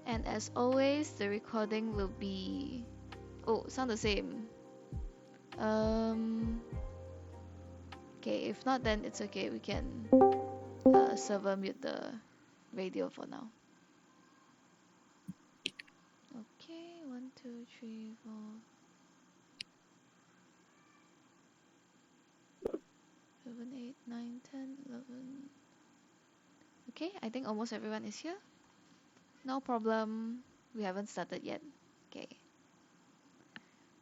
And as always, the recording will be... Oh, sound the same. Um, okay, if not, then it's okay. We can server mute the radio for now. Okay, 1, 2, 3, 4. 7, 8, 9, 10, 11. Okay, I think almost everyone is here. No problem. We haven't started yet. Okay.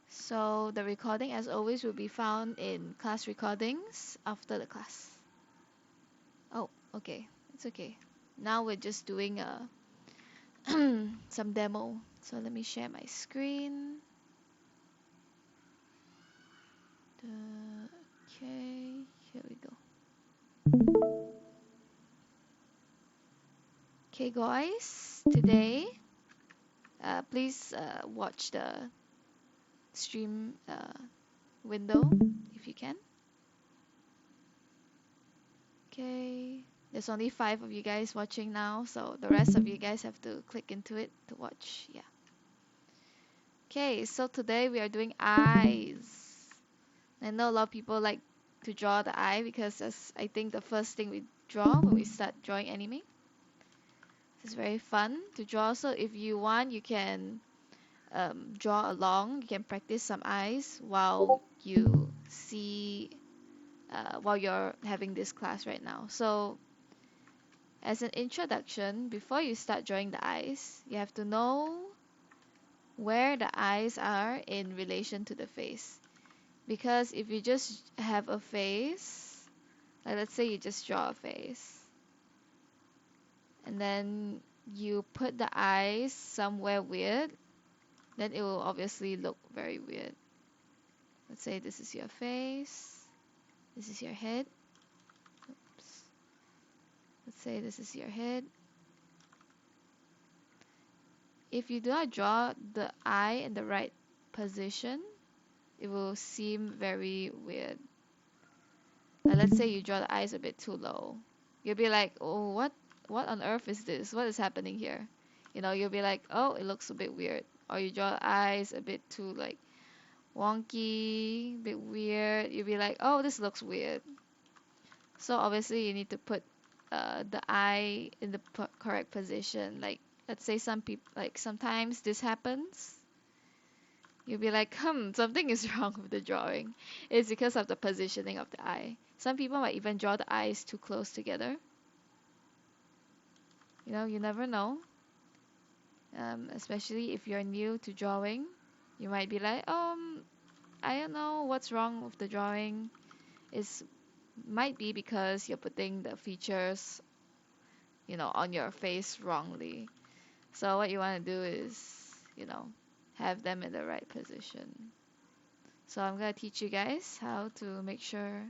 So the recording, as always, will be found in class recordings after the class. Oh, okay. It's okay. Now we're just doing some demo. So let me share my screen. Okay, here we go. Okay, guys, today, please watch the stream window if you can. Okay, there's only 5 of you guys watching now, so the rest of you guys have to click into it to watch. Yeah. Okay, so today we are doing eyes. I know a lot of people like to draw the eye because that's, I think, the first thing we draw when we start drawing anime. It's very fun to draw. So if you want, you can draw along. You can practice some eyes while you see while you're having this class right now. So as an introduction, before you start drawing the eyes, you have to know where the eyes are in relation to the face. Because if you just have a face, like let's say you just draw a face, and then you put the eyes somewhere weird, then it will obviously look very weird. Let's say this is your face, this is your head. Oops. Let's say this is your head. If you do not draw the eye in the right position, it will seem very weird. Let's say you draw the eyes a bit too low. You'll be like, oh, what on earth is this? What is happening here? You know, you'll be like, oh, it looks a bit weird. Or you draw the eyes a bit too like wonky, a bit weird. You'll be like, oh, this looks weird. So obviously you need to put the eye in the correct position. Like, let's say some people, like sometimes this happens. You'll be like, something is wrong with the drawing. It's because of the positioning of the eye. Some people might even draw the eyes too close together. You know, you never know. Especially if you're new to drawing, you might be like, I don't know what's wrong with the drawing. It's might be because you're putting the features, on your face wrongly. So what you want to do is, have them in the right position. So I'm gonna teach you guys how to make sure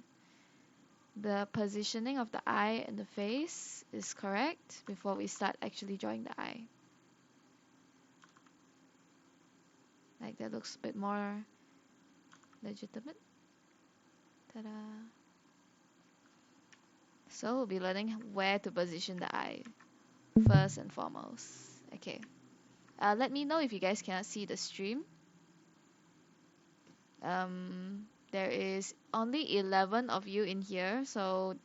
the positioning of the eye and the face is correct before we start actually drawing the eye. Like that looks a bit more legitimate. Ta-da! So we'll be learning where to position the eye first and foremost. Okay. Let me know if you guys cannot see the stream. There is only 11 of you in here, so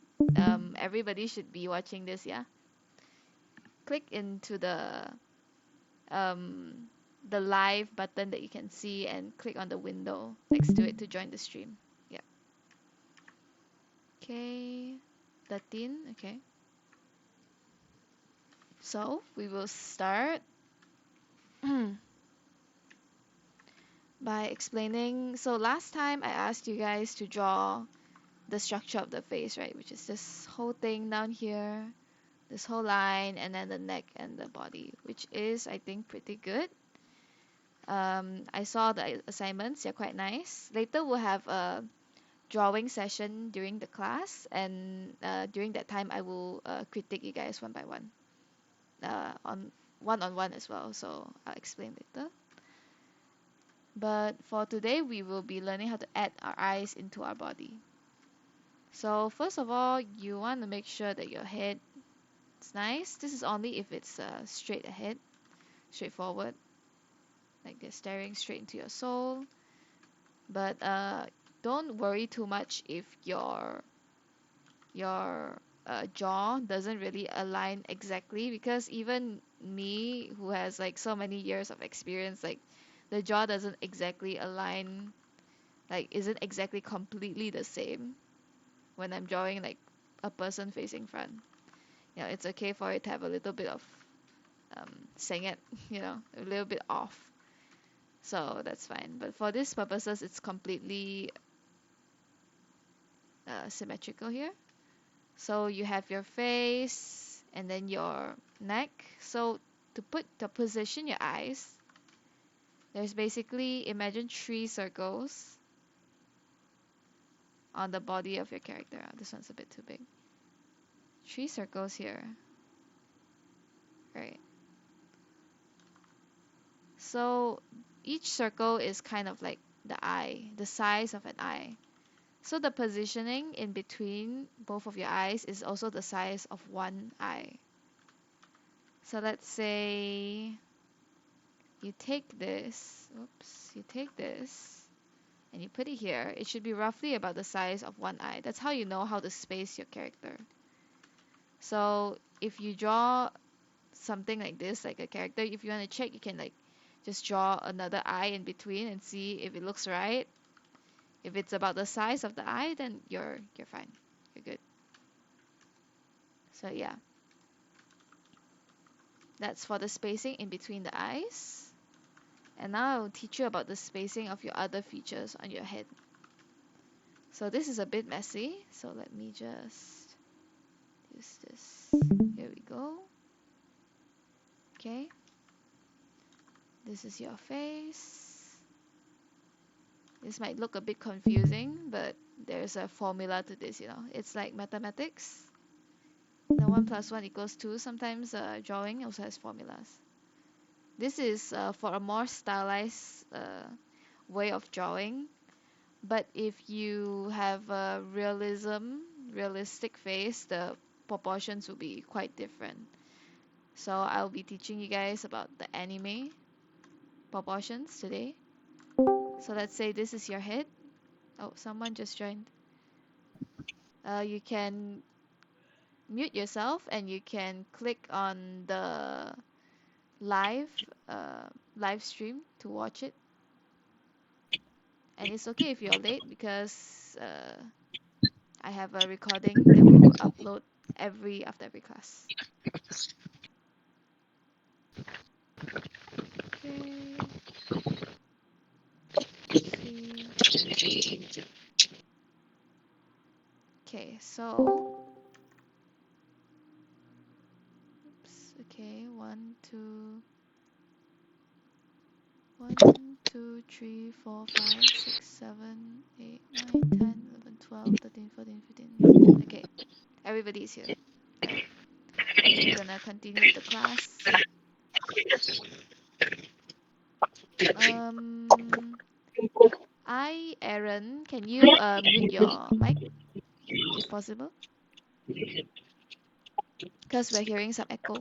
everybody should be watching this, yeah? Click into the live button that you can see and click on the window next to it to join the stream. Yeah. Okay. 13, okay. So we will start by explaining. So last time I asked you guys to draw the structure of the face, right? Which is this whole thing down here, this whole line, and then the neck and the body, which is, I think, pretty good. I saw the assignments, they're quite nice. Later we'll have a drawing session during the class, and during that time I will critique you guys one by one, on one-on-one as well, so I'll explain later. But for today, we will be learning how to add our eyes into our body. So first of all, you want to make sure that your head is nice. This is only if it's straight ahead. straightforward, like they're staring straight into your soul. But don't worry too much if your jaw doesn't really align exactly, because even me, who has like so many years of experience, like the jaw doesn't exactly align, like isn't exactly completely the same when I'm drawing like a person facing front. It's okay for it to have a little bit of sengit, a little bit off. So that's fine. But for these purposes, it's completely symmetrical here. So you have your face and then your neck. So to position your eyes, there's basically, imagine 3 circles on the body of your character. Oh, this one's a bit too big. 3 circles here. Right. So each circle is kind of like the eye, the size of an eye. So the positioning in between both of your eyes is also the size of one eye. So let's say you take this, and you put it here. It should be roughly about the size of one eye. That's how you know how to space your character. So if you draw something like this, like a character, if you want to check, you can like just draw another eye in between and see if it looks right. If it's about the size of the eye, then you're fine. You're good. So yeah, that's for the spacing in between the eyes. And now I'll teach you about the spacing of your other features on your head. So this is a bit messy, so let me just use this. Here we go. Okay. This is your face. This might look a bit confusing, but there's a formula to this, It's like mathematics. 1 + 1 = 2. Sometimes drawing also has formulas. This is for a more stylized way of drawing. But if you have a realistic face, the proportions will be quite different. So I'll be teaching you guys about the anime proportions today. So let's say this is your head. Oh, someone just joined. You can mute yourself and you can click on the live live stream to watch it. And it's okay if you're late, because I have a recording that we will upload after every class. Okay. See. Okay, so oops, okay, 1, 2, 1, 2, 3, 4, 5, 6, 7, 8, 9, 10, 11, 12, 13, 14, 15. Okay, everybody's here. Right. We're gonna continue with the class. Aaron, can you mute your mic if possible? Because we're hearing some echo.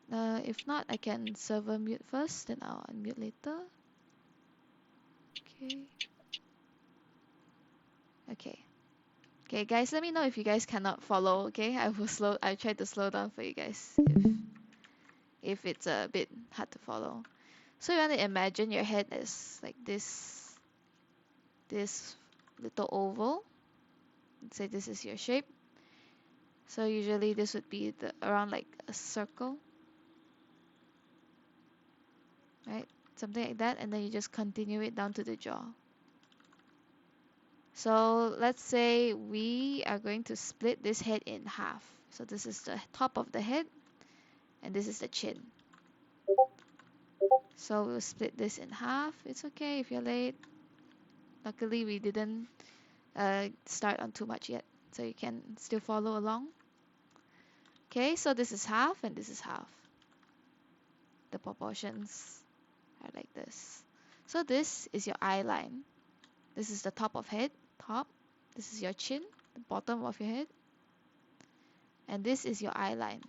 If not, I can server mute first, then I'll unmute later. Okay. Okay. Okay, guys, let me know if you guys cannot follow, okay? I'll try to slow down for you guys if it's a bit hard to follow. So you want to imagine your head as like this little oval. Let's say this is your shape. So usually this would be around like a circle, right? Something like that, and then you just continue it down to the jaw. So let's say we are going to split this head in half. So this is the top of the head, and this is the chin. So we'll split this in half. It's okay if you're late. Luckily, we didn't start on too much yet, so you can still follow along. Okay, so this is half and this is half. The proportions are like this. So this is your eye line. This is the top of head, top. This is your chin, the bottom of your head. And this is your eye line.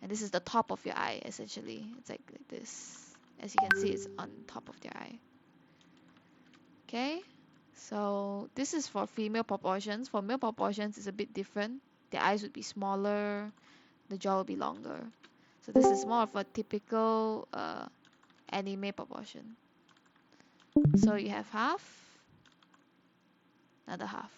And this is the top of your eye, essentially. It's like this. As you can see, it's on top of your eye. Okay, so this is for female proportions. For male proportions, it's a bit different. The eyes would be smaller, the jaw will be longer. So this is more of a typical anime proportion. So you have half, another half.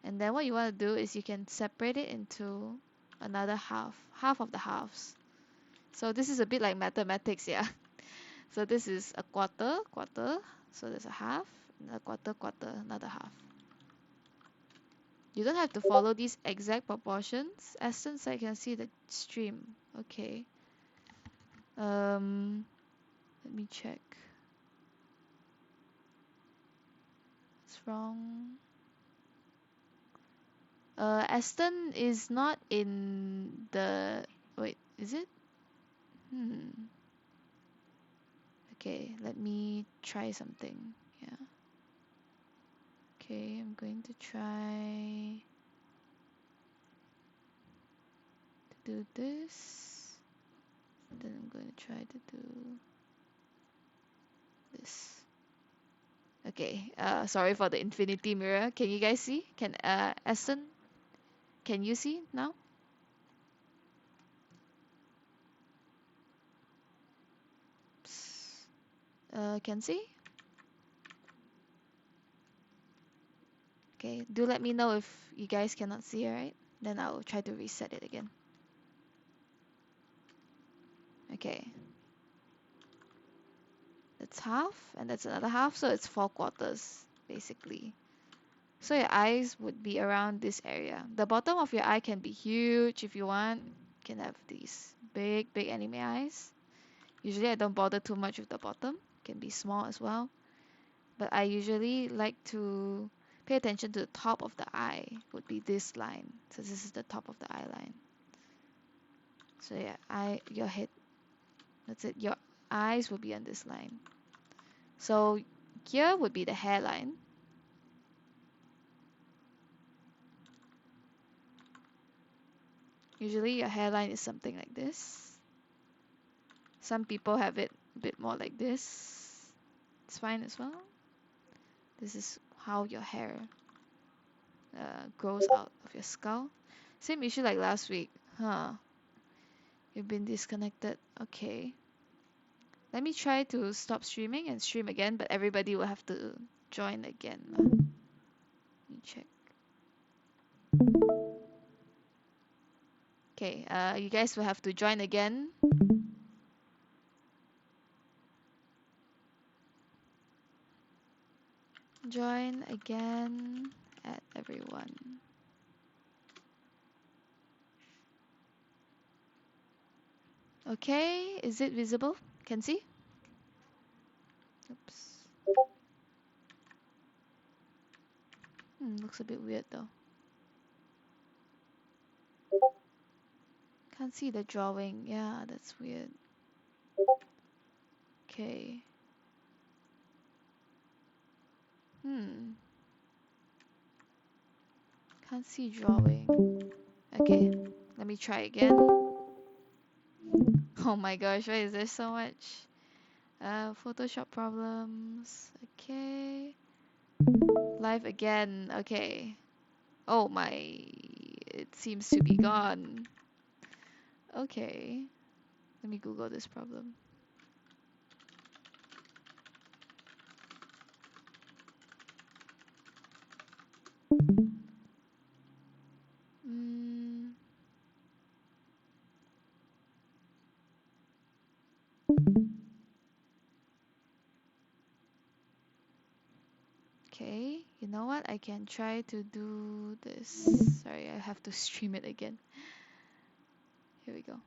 And then what you want to do is you can separate it into another half of the halves. So this is a bit like mathematics, yeah. So this is a quarter, quarter. So there's a half, another quarter, quarter, another half. You don't have to follow these exact proportions. Essence, I can see the stream. Okay. Let me check. What's wrong? Aston is not in the. Wait, is it? Okay, let me try something. Yeah. Okay, I'm going to try to do this. Then I'm going to try to do this. Okay, sorry for the infinity mirror. Can you guys see? Can Aston, can you see now? Can see? Okay, do let me know if you guys cannot see, alright? Then I'll try to reset it again. Okay. That's half, and that's another half, so it's 4/4, basically. So your eyes would be around this area. The bottom of your eye can be huge if you want. You can have these big, big anime eyes. Usually I don't bother too much with the bottom. It can be small as well. But I usually like to pay attention to the top of the eye, would be this line. So this is the top of the eye line. So yeah, your head, that's it. Your eyes will be on this line. So here would be the hairline. Usually your hairline is something like this. Some people have it a bit more like this. It's fine as well. This is how your hair grows out of your skull. Same issue like last week. Huh. You've been disconnected. Okay. Let me try to stop streaming and stream again, but everybody will have to join again. Let me check. Okay, you guys will have to join again. Join again at everyone. Okay, is it visible? Can see? Oops. Looks a bit weird though. Can't see the drawing. Yeah, that's weird. Okay. Can't see drawing. Okay, let me try again. Oh my gosh, why is there so much? Photoshop problems. Okay. Live again. Okay. Oh my, it seems to be gone. Okay. Let me Google this problem. Okay, you know what? I can try to do this. Sorry, I have to stream it again. Here we go.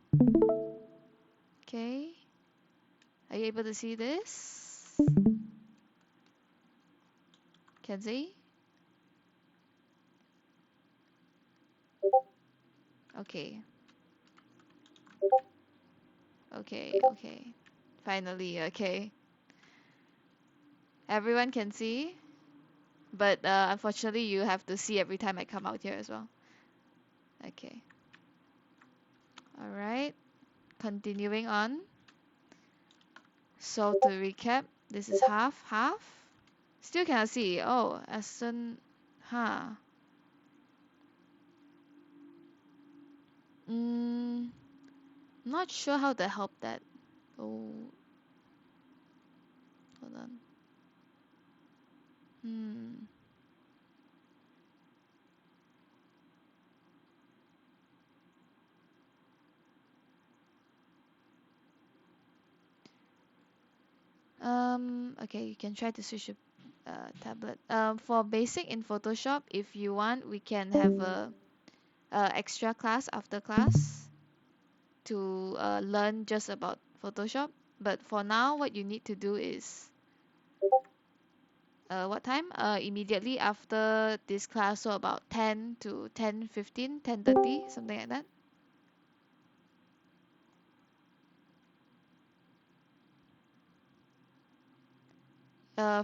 Okay. Are you able to see this? Can see? Okay. Okay. Finally, okay. Everyone can see, but unfortunately you have to see every time I come out here as well. Okay. Alright, continuing on. So to recap, this is half, half. Still cannot see. Oh, Aston, huh. Mm, not sure how to help that. Oh, hold on. Hmm. Okay, you can try to switch to tablet. For basic in Photoshop, if you want, we can have a extra class after class to learn just about Photoshop. But for now, what you need to do is what time? Immediately after this class, so about 10 to 10:15, 10:30, something like that.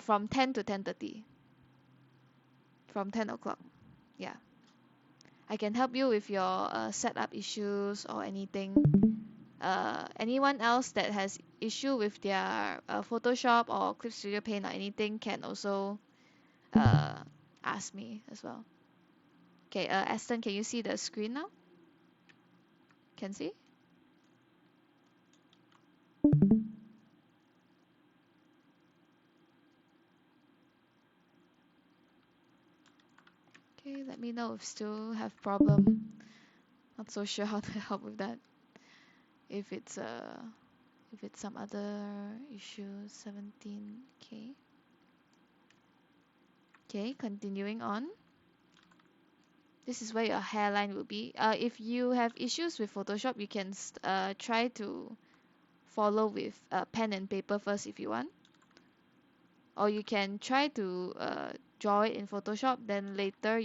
From 10 to 10:30, from 10 o'clock. Yeah, I can help you with your setup issues or anything. Anyone else that has issue with their Photoshop or Clip Studio Paint or anything can also uh, ask me as well. Okay, Aston, can you see the screen now? Can see? Okay, let me know if still have problem. Not so sure how to help with that. If it's some other issue, 17. Okay. Okay, continuing on. This is where your hairline will be. If you have issues with Photoshop, you can try to follow with pen and paper first if you want. Or you can try to draw it in Photoshop, then later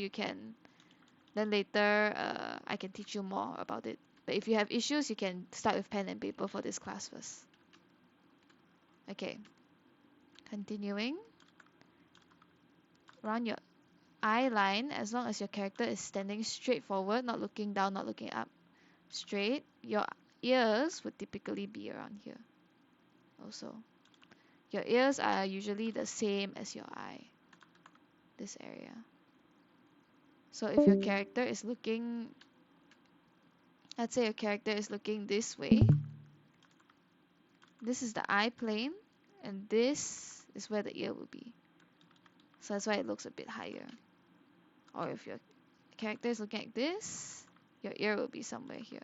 I can teach you more about it. But if you have issues, you can start with pen and paper for this class first. Okay, continuing. Run your eye line as long as your character is standing straight forward, not looking down, not looking up. Straight. Your ears would typically be around here also. Your ears are usually the same as your eye, this area. So if your character is looking, let's say your character is looking this way, this is the eye plane, and this is where the ear will be. So that's why it looks a bit higher. Or if your character is looking like this, your ear will be somewhere here.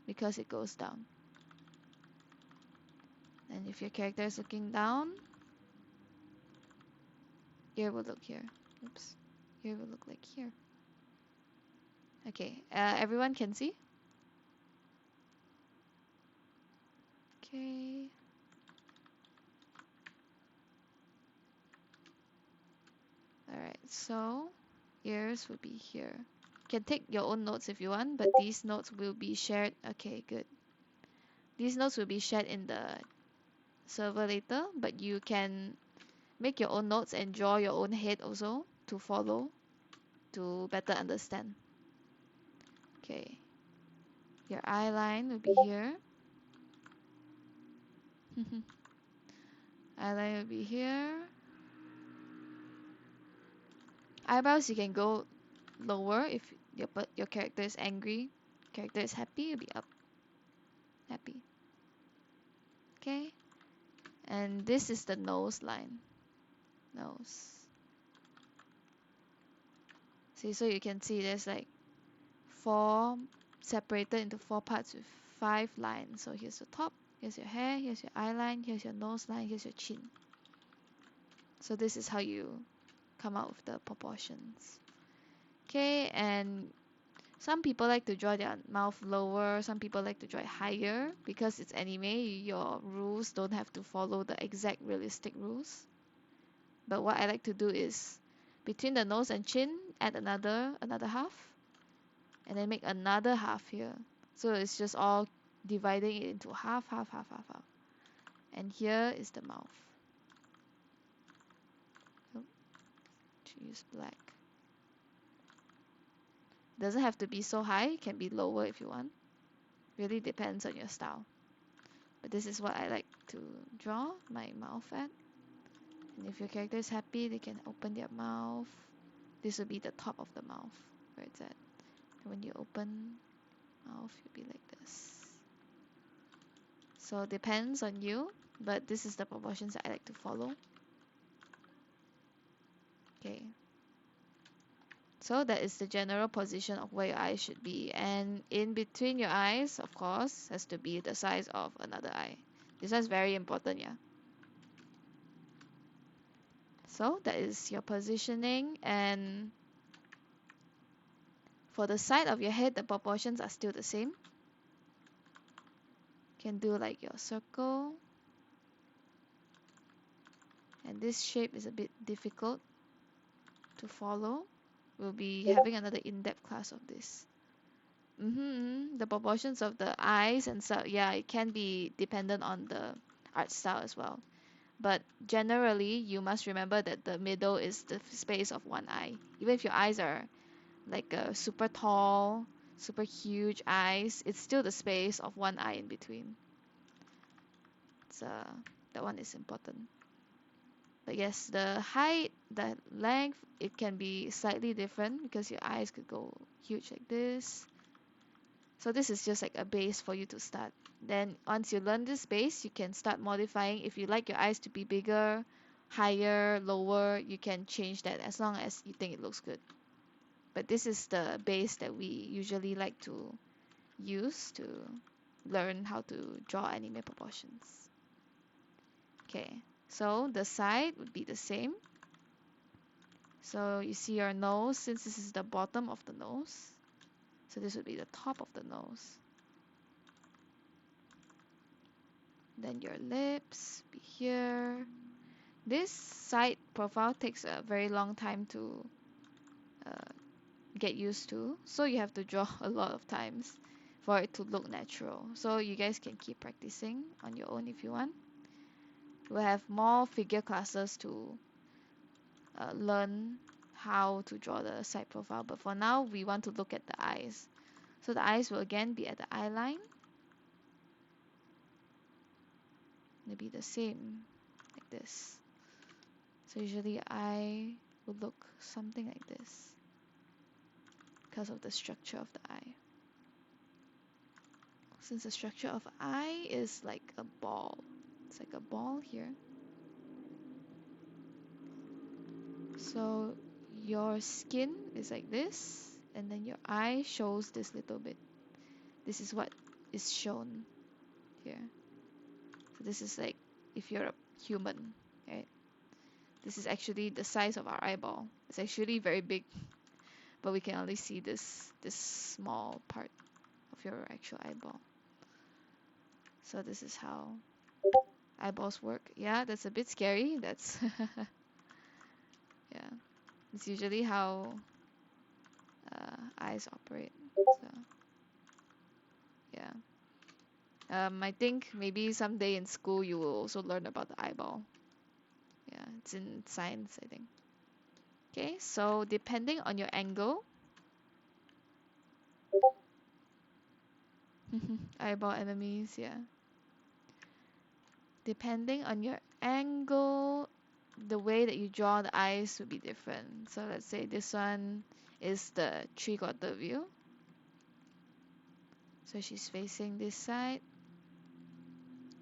Because it goes down. And if your character is looking down, ear will look here. Oops. Ear will look like here. Okay, everyone can see? Okay. Alright, so ears will be here. You can take your own notes if you want, but these notes will be shared. Okay, good. These notes will be shared in the server later, but you can make your own notes and draw your own head also to follow to better understand. Okay, your eye line will be here. Eyeliner will be here. Eyebrows you can go lower if your character is angry. Character is happy, it'll be up. Happy. Okay. And this is the nose line. Nose. See, so you can see there's like four separated into four parts with five lines. So here's the top, here's your hair, here's your eye line, here's your nose line, here's your chin. So this is how you come out with the proportions. Okay, and some people like to draw their mouth lower, some people like to draw it higher. Because it's anime, your rules don't have to follow the exact realistic rules. But what I like to do is between the nose and chin, add another half, and then make another half here. So it's just all dividing it into half, half, half, half, half. And here is the mouth. Oh, choose black. Doesn't have to be so high, it can be lower if you want. Really depends on your style. But this is what I like to draw my mouth at. And if your character is happy, they can open their mouth. This will be the top of the mouth, where it's at. And when you open mouth, you'll be like this. So depends on you, but this is the proportions that I like to follow. Okay. So that is the general position of where your eyes should be. And in between your eyes, of course, has to be the size of another eye. This one is very important, yeah. So that is your positioning, and for the side of your head, the proportions are still the same. Can do like your circle. And this shape is a bit difficult to follow. We'll be having another in-depth class of this. The proportions of the eyes and so yeah, it can be dependent on the art style as well. But generally, you must remember that the middle is the space of one eye. Even if your eyes are like a super tall, super huge eyes, it's still the space of one eye in between. So that one is important. But yes, the height, the length, it can be slightly different because your eyes could go huge like this. So this is just like a base for you to start. Then once you learn this base, you can start modifying. If you like your eyes to be bigger, higher, lower, you can change that as long as you think it looks good. But this is the base that we usually like to use to learn how to draw anime proportions. Okay, so the side would be the same. So you see your nose, since this is the bottom of the nose, so this would be the top of the nose. Then your lips be here. This side profile takes a very long time to uh, get used to, so you have to draw a lot of times for it to look natural. So you guys can keep practicing on your own if you want. We'll have more figure classes to learn how to draw the side profile, but for now we want to look at the eyes. So the eyes will again be at the eye line. Maybe the same like this. So usually eye will look something like this because of the structure of the eye. Since the structure of eye is like a ball, it's like a ball here. So your skin is like this, and then your eye shows this little bit. This is what is shown here. So this is like if you're a human, right? This is actually the size of our eyeball. It's actually very big, but we can only see this small part of your actual eyeball. So this is how eyeballs work. Yeah, that's a bit scary. That's yeah. It's usually how eyes operate. So yeah. I think maybe someday in school you will also learn about the eyeball. Yeah, it's in science, I think. Okay, so depending on your angle, eyeball enemies, yeah. Depending on your angle, the way that you draw the eyes will be different. So let's say this one is the three-quarter view. So she's facing this side.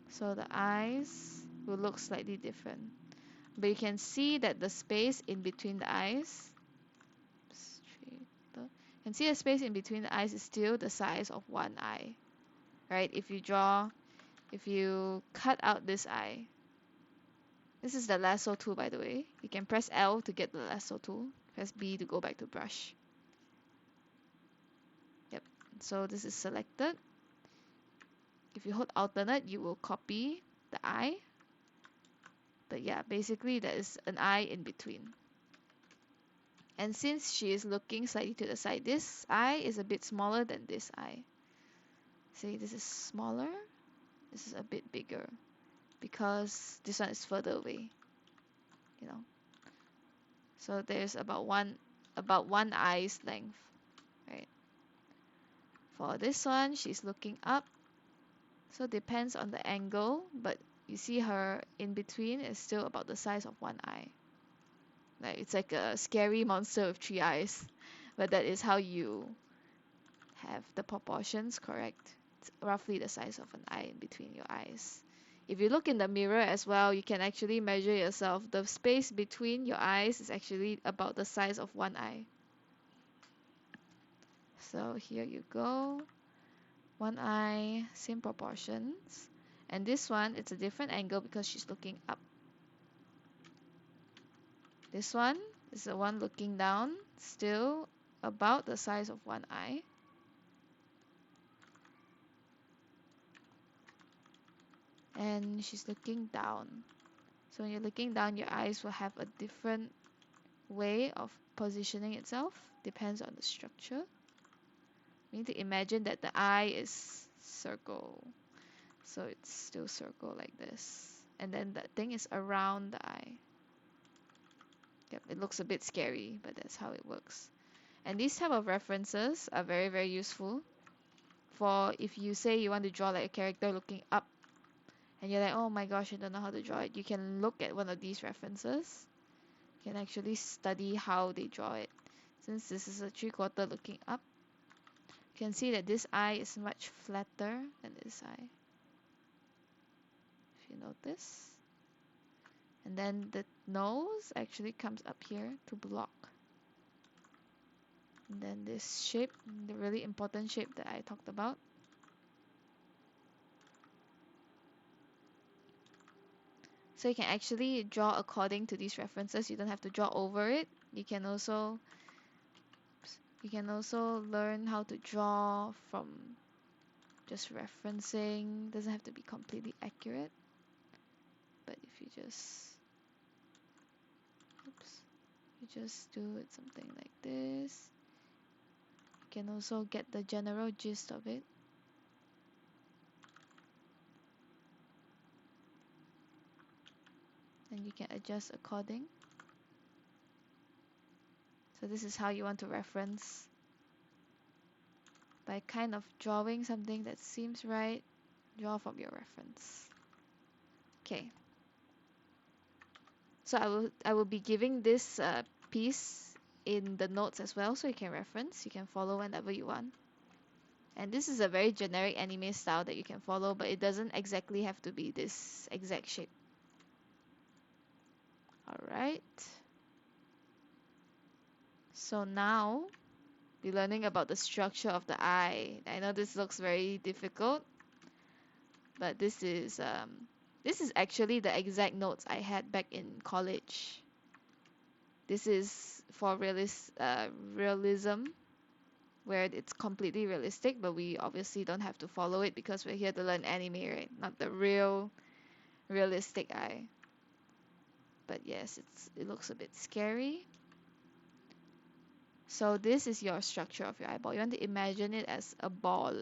So the eyes will look slightly different. But you can see that the space in between the eyes, you can see the space in between the eyes is still the size of one eye, right? If you cut out this eye, this is the lasso tool, by the way. You can press L to get the lasso tool, press B to go back to brush. Yep, so this is selected. If you hold alternate, you will copy the eye. But yeah, basically there is an eye in between. And since she is looking slightly to the side, this eye is a bit smaller than this eye. See, this is smaller, this is a bit bigger because this one is further away, you know. So there's about one eye's length, right? For this one, she's looking up. So it depends on the angle, but you see her in between is still about the size of one eye. Like it's like a scary monster with three eyes, but that is how you have the proportions correct. It's roughly the size of an eye in between your eyes. If you look in the mirror as well, you can actually measure yourself. The space between your eyes is actually about the size of one eye. So here you go. One eye, same proportions. And this one, it's a different angle because she's looking up. This one is the one looking down, still about the size of one eye. And she's looking down. So when you're looking down, your eyes will have a different way of positioning itself. Depends on the structure. You need to imagine that the eye is circle. So it's still circle like this. And then that thing is around the eye. Yep, it looks a bit scary, but that's how it works. And these type of references are very, very useful for if you say you want to draw like a character looking up and you're like, oh my gosh, I don't know how to draw it. You can look at one of these references. You can actually study how they draw it. Since this is a three-quarter looking up, you can see that this eye is much flatter than this eye. If you notice. And then the nose actually comes up here to block. And then this shape, the really important shape that I talked about. So you can actually draw according to these references. You don't have to draw over it. You can also learn how to draw from just referencing. Doesn't have to be completely accurate. But if you just do it something like this, you can also get the general gist of it. And you can adjust according. So this is how you want to reference. By kind of drawing something that seems right, draw from your reference. Okay. So I will be giving this piece in the notes as well, so you can reference. You can follow whenever you want. And this is a very generic anime style that you can follow, but it doesn't exactly have to be this exact shape. Alright. So now we're learning about the structure of the eye. I know this looks very difficult, but this is actually the exact notes I had back in college. This is for realism, where it's completely realistic, but we obviously don't have to follow it because we're here to learn anime, right? Not the real realistic eye. But yes, it looks a bit scary. So this is your structure of your eyeball. You want to imagine it as a ball,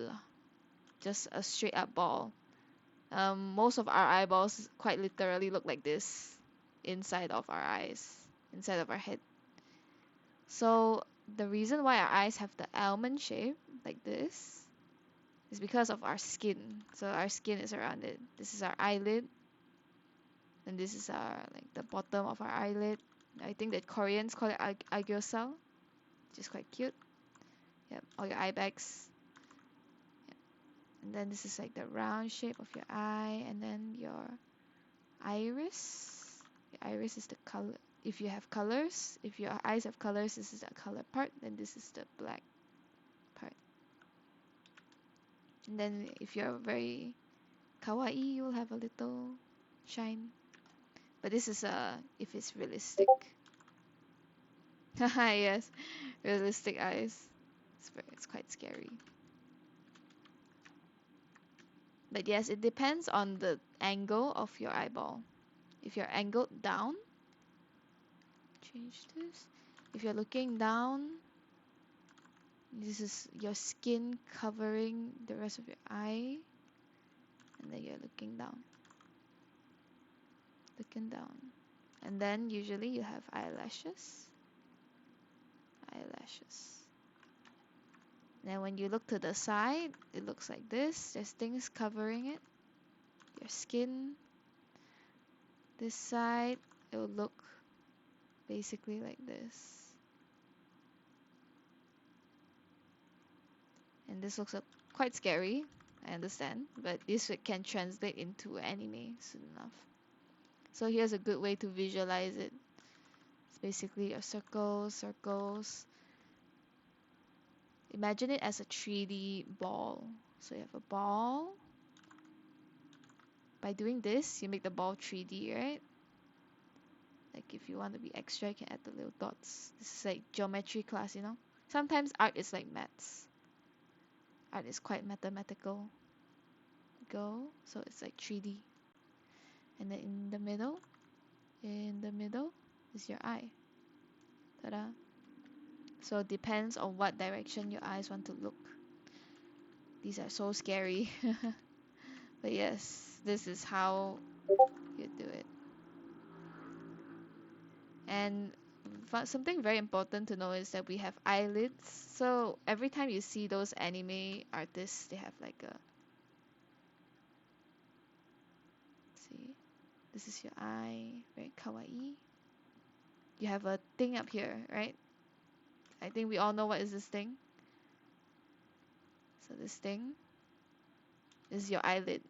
just a straight up ball. Most of our eyeballs quite literally look like this inside of our eyes, inside of our head. So the reason why our eyes have the almond shape like this is because of our skin. So our skin is around it. This is our eyelid, and this is our like the bottom of our eyelid. I think that Koreans call it aegyeosal, which is quite cute. Yep, all your eye bags. Yep. And then this is like the round shape of your eye, and then your iris. Your iris is the color. If you have colors, if your eyes have colors, this is the color part, then this is the black part. And then if you're very kawaii, you'll have a little shine. But this is if it's realistic. Yes, realistic eyes. It's quite scary. But yes, it depends on the angle of your eyeball. If you're angled down, change this. If you're looking down, this is your skin covering the rest of your eye. And then you're looking down. Looking down. And then usually you have eyelashes. Eyelashes. Then when you look to the side, it looks like this. There's things covering it. Your skin. This side, it will look basically like this. And this looks quite scary, I understand, but this can translate into anime soon enough. So here's a good way to visualize it. It's basically a circles. Imagine it as a 3D ball. So you have a ball. By doing this, you make the ball 3D, right? Like if you want to be extra, you can add the little dots. This is like geometry class, you know? Sometimes art is like maths. Art is quite mathematical. So it's like 3D. And then in the middle is your eye. Ta-da. So it depends on what direction your eyes want to look. These are so scary. But yes, this is how you do it. And something very important to know is that we have eyelids. So every time you see those anime artists, they have like a, see, this is your eye, very kawaii. You have a thing up here, right? I think we all know what is this thing. So this thing is your eyelid.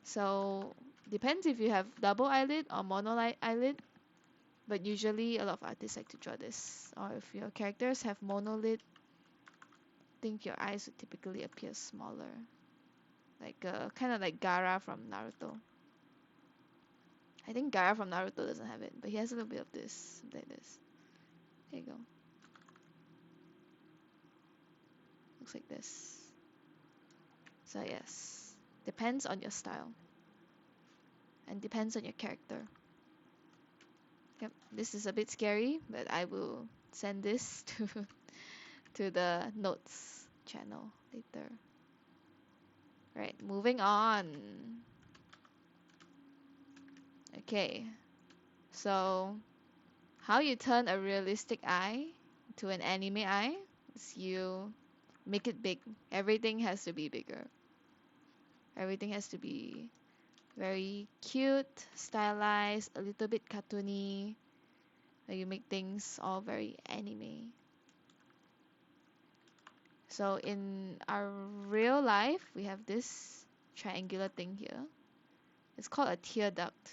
So depends if you have double eyelid or mono eyelid, but usually a lot of artists like to draw this. Or if your characters have monolid, I think your eyes would typically appear smaller, like kind of like Gaara from Naruto. I think Gaara from Naruto doesn't have it, but he has a little bit of this, like this. There you go. Looks like this. So yes, depends on your style and depends on your character. Yep, this is a bit scary, but I will send this to the notes channel later. Right, moving on. Okay, so how you turn a realistic eye to an anime eye is you make it big. Everything has to be bigger. Everything has to be very cute, stylized, a little bit cartoony. You make things all very anime. So in our real life, we have this triangular thing here. It's called a tear duct.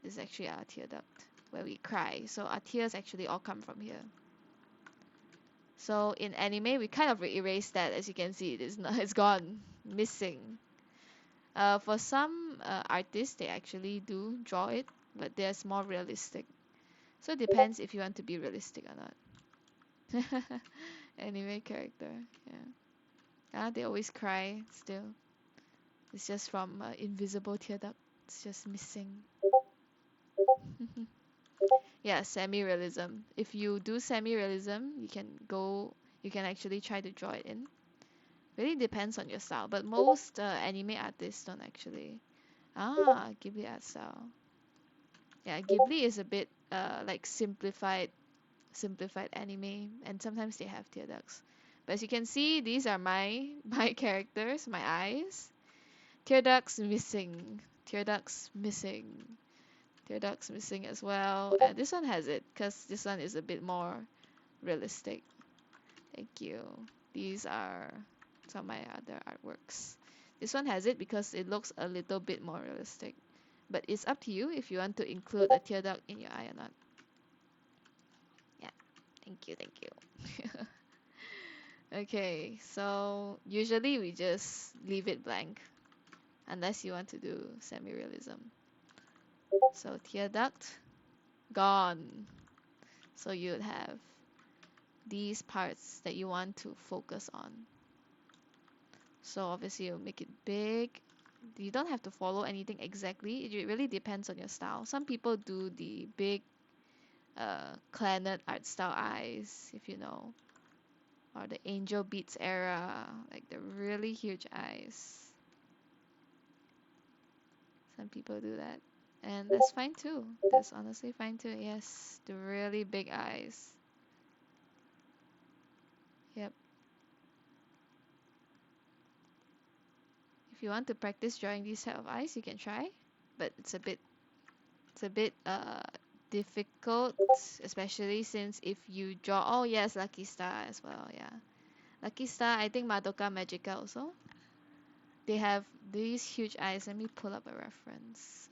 This is actually our tear duct where we cry. So our tears actually all come from here. So in anime, we kind of erased that. As you can see, it's gone, missing. For some artists, they actually do draw it, but there's more realistic. So it depends if you want to be realistic or not. Anime character, yeah. Ah, they always cry still. It's just from invisible tear duct. It's just missing. Yeah, semi-realism. If you do semi-realism, you can actually try to draw it in. Really depends on your style, but most anime artists don't actually. Ah, Ghibli art style. Yeah, Ghibli is a bit like simplified anime, and sometimes they have tear ducts. But as you can see, these are my my characters, my eyes. Tear ducts missing. Tear ducts missing. Tear ducts missing as well. And this one has it, because this one is a bit more realistic. Thank you. These are some of my other artworks. This one has it because it looks a little bit more realistic. But it's up to you if you want to include a tear duct in your eye or not. Yeah, thank you. Okay, so usually we just leave it blank unless you want to do semi-realism. So tear duct, gone. So you'd have these parts that you want to focus on. So obviously you'll make it big. You don't have to follow anything exactly. It really depends on your style. Some people do the big Clannad art style eyes, if you know. Or the Angel Beats era, like the really huge eyes. Some people do that. And that's fine too. That's honestly fine too. Yes, the really big eyes. Yep. If you want to practice drawing these type of eyes, you can try, but it's a bit difficult, especially since if you draw. Oh yes, Lucky Star as well. Yeah, Lucky Star. I think Madoka Magica also. They have these huge eyes. Let me pull up a reference.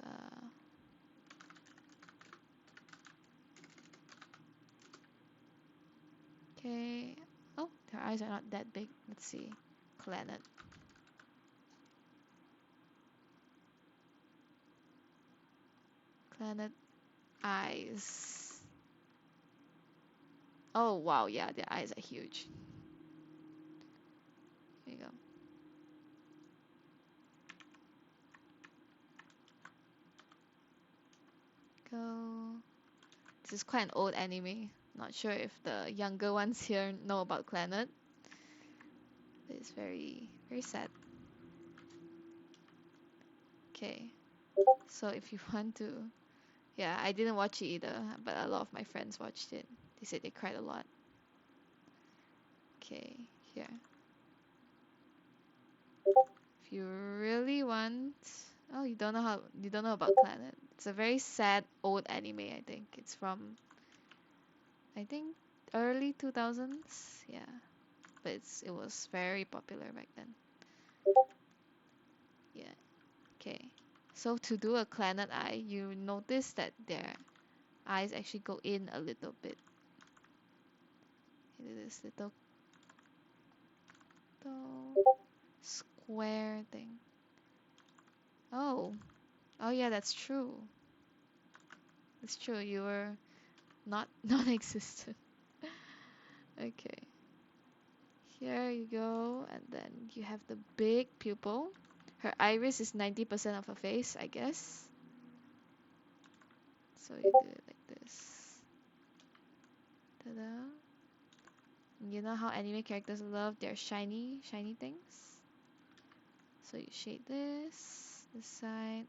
Okay. Oh, their eyes are not that big. Let's see. Planet. Planet eyes. Oh wow, yeah, their eyes are huge. Here you go. Go. This is quite an old anime. Not sure if the younger ones here know about Planet. It's very, very sad. Okay. So if you want to, yeah, I didn't watch it either, but a lot of my friends watched it. They said they cried a lot. Okay, here. If you really want, oh, you don't know about Planet. It's a very sad old anime, I think. It's from, I think, early 2000s. Yeah, but it was very popular back then. Yeah. Okay. So to do a Planet eye, you notice that their eyes actually go in a little bit. This little square thing. Oh, oh yeah, that's true. That's true. You were not non-existent. Okay. Here you go, and then you have the big pupil. Her iris is 90% of her face, I guess. So you do it like this. Ta-da. You know how anime characters love their shiny, shiny things? So you shade this side,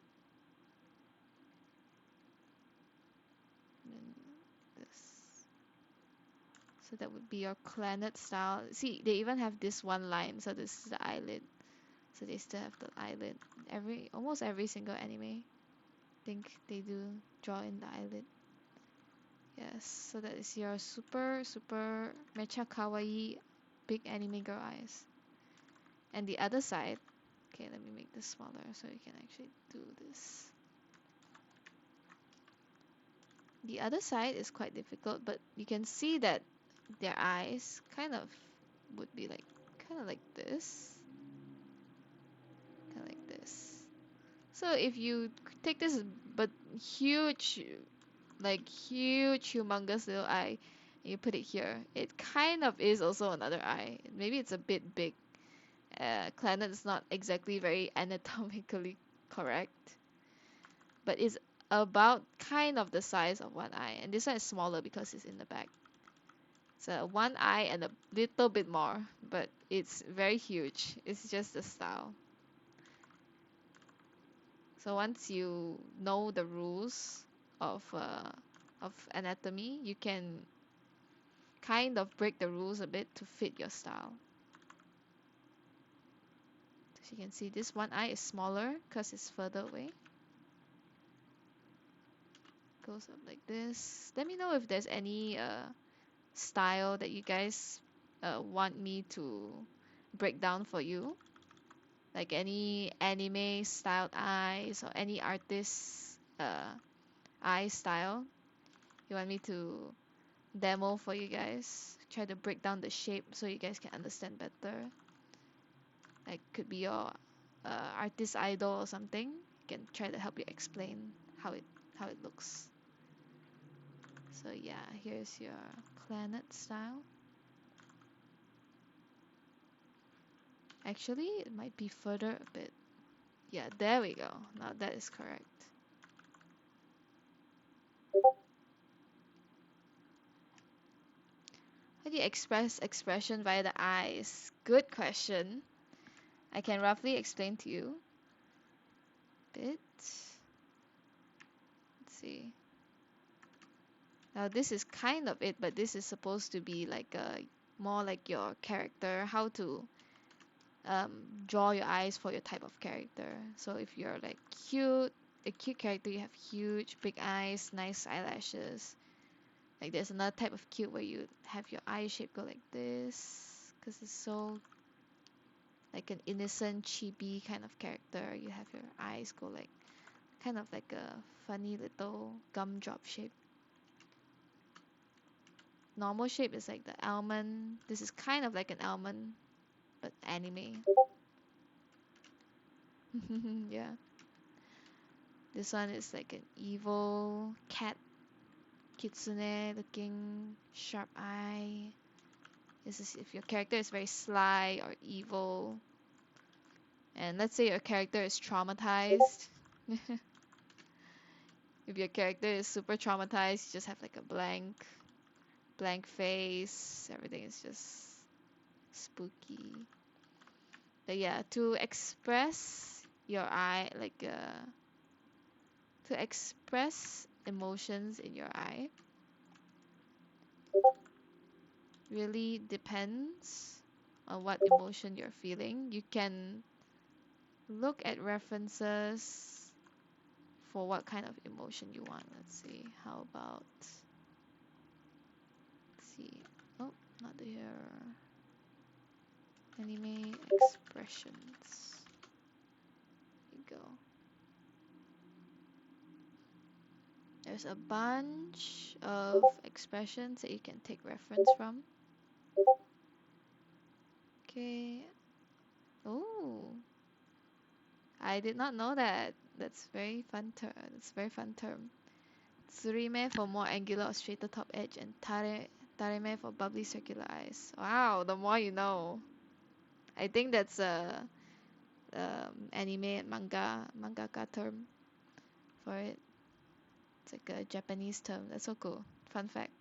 and then this. So that would be your Planet style. See, they even have this one line, so this is the eyelid. So they still have the eyelid. Almost every single anime, I think they do draw in the eyelid. Yes, so that is your super, super mecha kawaii big anime girl eyes. And the other side, okay, let me make this smaller so you can actually do this. The other side is quite difficult, but you can see that their eyes kind of would be like, kind of like this. Kind of like this. So if you take this but huge, like huge, humongous little eye, and you put it here, it kind of is also another eye. Maybe it's a bit big. Planet is not exactly very anatomically correct, but it's about kind of the size of one eye, and this one is smaller because it's in the back. So one eye and a little bit more, but it's very huge. It's just the style. So once you know the rules of anatomy, you can kind of break the rules a bit to fit your style. So you can see this one eye is smaller because it's further away. Goes up like this. Let me know if there's any style that you guys want me to break down for you. Like any anime styled eyes or any artist eye style you want me to demo for you guys. Try to break down the shape so you guys can understand better. Like could be your artist idol or something. Can try to help you explain how it looks. So yeah, here's your Planet style. Actually, it might be further a bit. Yeah, there we go. Now that is correct. How do you express expression via the eyes? Good question. I can roughly explain to you. Bit. Let's see. Now this is kind of it, but this is supposed to be like a more like your character. How to draw your eyes for your type of character. So if you're like cute, a cute character, you have huge, big eyes, nice eyelashes. Like there's another type of cute where you have your eye shape go like this, because it's so like an innocent, chibi kind of character. You have your eyes go like kind of like a funny little gumdrop shape. Normal shape is like the almond. This is kind of like an almond, but anime. Yeah. This one is like an evil cat, kitsune looking, sharp eye. This is if your character is very sly or evil. And let's say your character is traumatized. If your character is super traumatized, you just have like a blank face. Everything is just spooky. But yeah, to express your eye, like to express emotions in your eye, really depends on what emotion you're feeling. You can look at references for what kind of emotion you want. Let's see. How about, let's see. Oh, not here. Anime expressions. There you go. There's a bunch of expressions that you can take reference from. Okay. Oh, I did not know that. That's very fun term. That's very fun term. Tsurime for more angular or straighter top edge, and tareme for bubbly circular eyes. Wow, the more you know. I think that's a anime and mangaka term for it. It's like a Japanese term. That's so cool. Fun fact.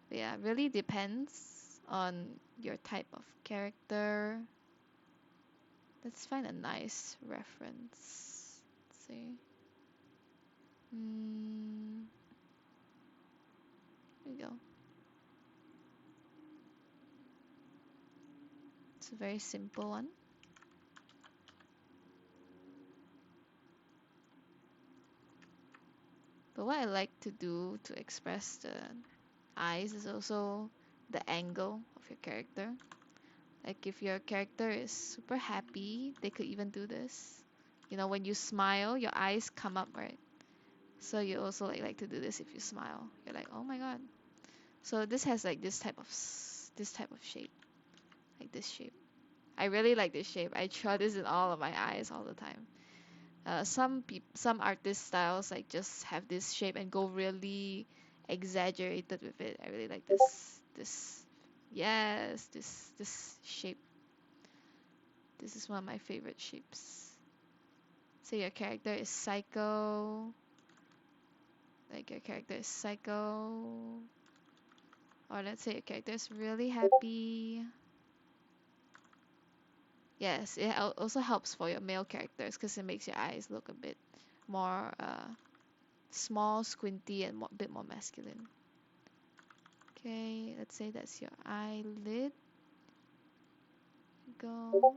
But yeah, really depends on your type of character. Let's find a nice reference. Let's see. Here we go. It's a very simple one. But what I like to do to express the eyes is also the angle of your character. Like if your character is super happy, they could even do this. You know, when you smile, your eyes come up, right? So you also like to do this if you smile. You're like, oh my god. So this has like this type of shape, like this shape. I really like this shape. I draw this in all of my eyes all the time. Some artist styles like just have this shape and go really exaggerated with it. I really like this yes, this shape. This is one of my favorite shapes. So your character is psycho. Like your character is psycho. Or let's say your character is really happy. Yes, it also helps for your male characters because it makes your eyes look a bit more small, squinty, and a bit more masculine. Okay, let's say that's your eyelid. Go.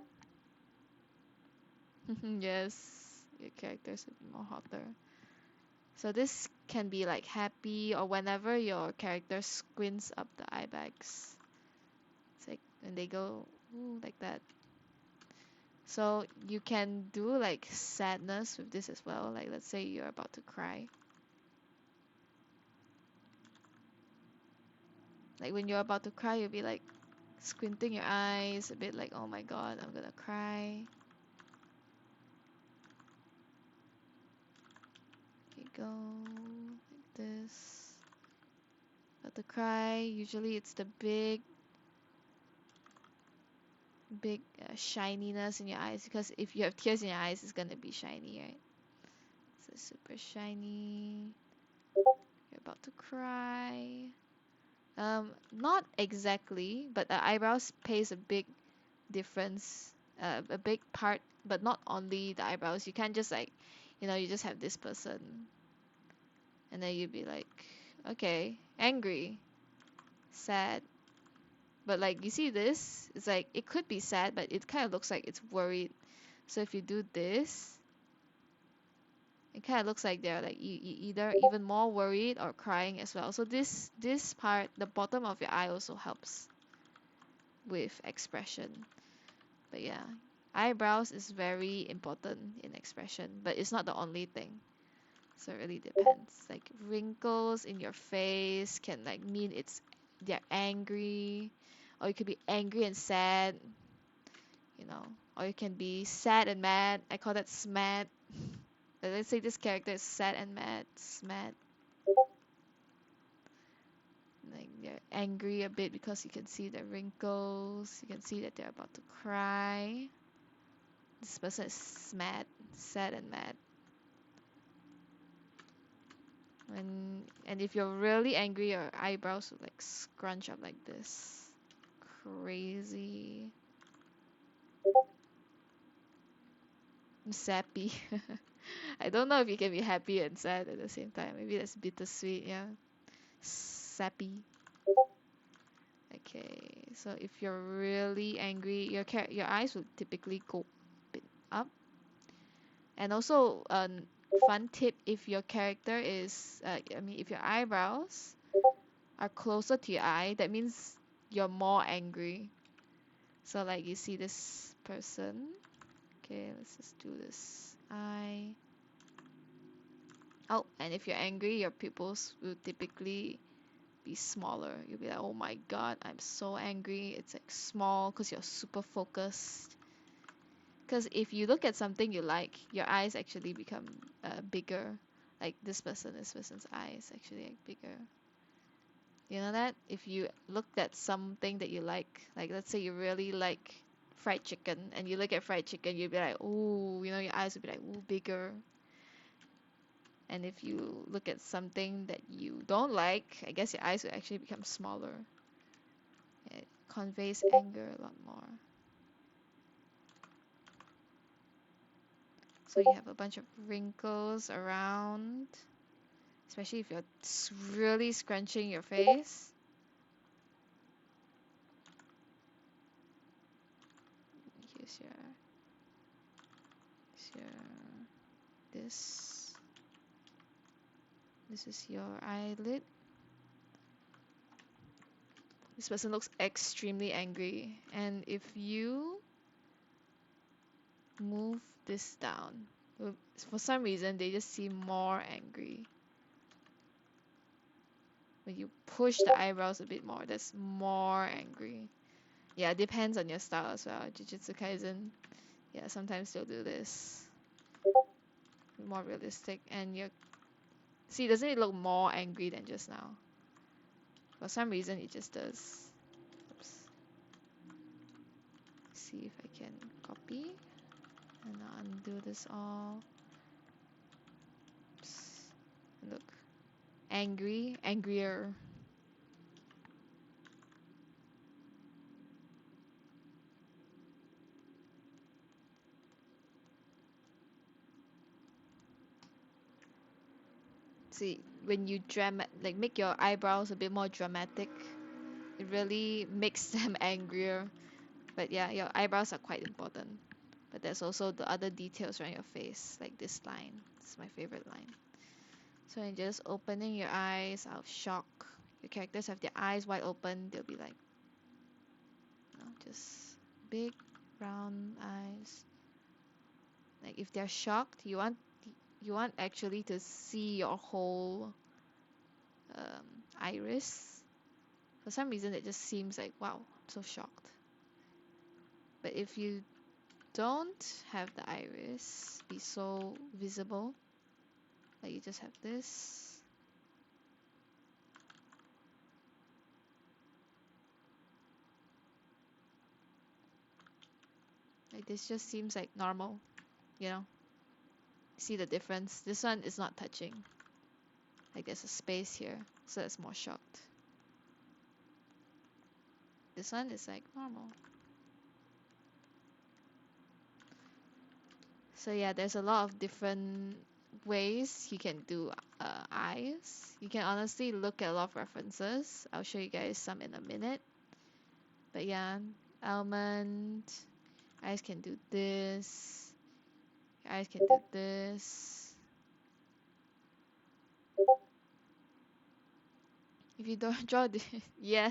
Yes, your characters would be more hotter. So this can be like happy or whenever your character squints up the eye bags. It's like when they go ooh, like that. So you can do like sadness with this as well. Like let's say you're about to cry. Like when you're about to cry, you'll be like squinting your eyes, a bit like, oh my god, I'm gonna cry. Okay, go like this. About to cry, usually it's the big shininess in your eyes because if you have tears in your eyes, it's gonna be shiny, right? So super shiny. You're about to cry. Not exactly, but the eyebrows plays a big difference, a big part, but not only the eyebrows. You can't just like, you just have this person, and then you'd be like, okay, angry, sad, But like you see this, it's like it could be sad, but it kind of looks like it's worried. So if you do this, it kind of looks like they're like either even more worried or crying as well. So this part, the bottom of your eye also helps with expression. But yeah, eyebrows is very important in expression, but it's not the only thing. So it really depends. Like wrinkles in your face can like mean they're angry, or you could be angry and sad, you know, or you can be sad and mad. I call that smad. Let's say this character is sad and mad, smad. Like they're angry a bit because you can see the wrinkles. You can see that they're about to cry. This person is mad, sad and mad. And if you're really angry, your eyebrows will like scrunch up like this. Crazy. Sappy. I don't know if you can be happy and sad at the same time. Maybe that's bittersweet, yeah. Sappy. Okay, so if you're really angry, your eyes will typically go a bit up. And also, fun tip: if your character is, if your eyebrows are closer to your eye, that means you're more angry. So like you see this person. Okay, let's just do this eye. Oh, and if you're angry, your pupils will typically be smaller. You'll be like, oh my god, I'm so angry. It's like small because you're super focused. Because if you look at something you like, your eyes actually become bigger. Like this person's eyes actually like bigger. You know that? If you looked at something that you like let's say you really like fried chicken, and you look at fried chicken, you'll be like, ooh, you know, your eyes will be like, ooh, bigger. And if you look at something that you don't like, I guess your eyes will actually become smaller. It conveys anger a lot more. So you have a bunch of wrinkles around, especially if you're really scrunching your face. Here's this. This is your eyelid. This person looks extremely angry, and if you move this down, for some reason they just seem more angry. When you push the eyebrows a bit more, that's more angry. Yeah, it depends on your style as well. Jujutsu Kaisen, yeah, sometimes they'll do this. More realistic, and you see, doesn't it look more angry than just now? For some reason, it just does. Oops. See if I can copy and undo this all. Oops. Look, angry, angrier. See, when you make your eyebrows a bit more dramatic, it really makes them angrier. But yeah, your eyebrows are quite important. But there's also the other details around your face, like this line. This is my favorite line. So in just opening your eyes out of shock, your characters have their eyes wide open. They'll be like, just big round eyes. Like if they're shocked, you want actually to see your whole iris. For some reason, it just seems like, wow, I'm so shocked. But if you don't have the iris be so visible, like you just have this, like this just seems like normal, you know? See the difference? This one is not touching. Like there's a space here, so it's more shocked. This one is like normal. So yeah, there's a lot of different ways you can do eyes. You can honestly look at a lot of references. I'll show you guys some in a minute. But yeah, almond. Eyes can do this. Your eyes can do this. If you don't draw the yeah.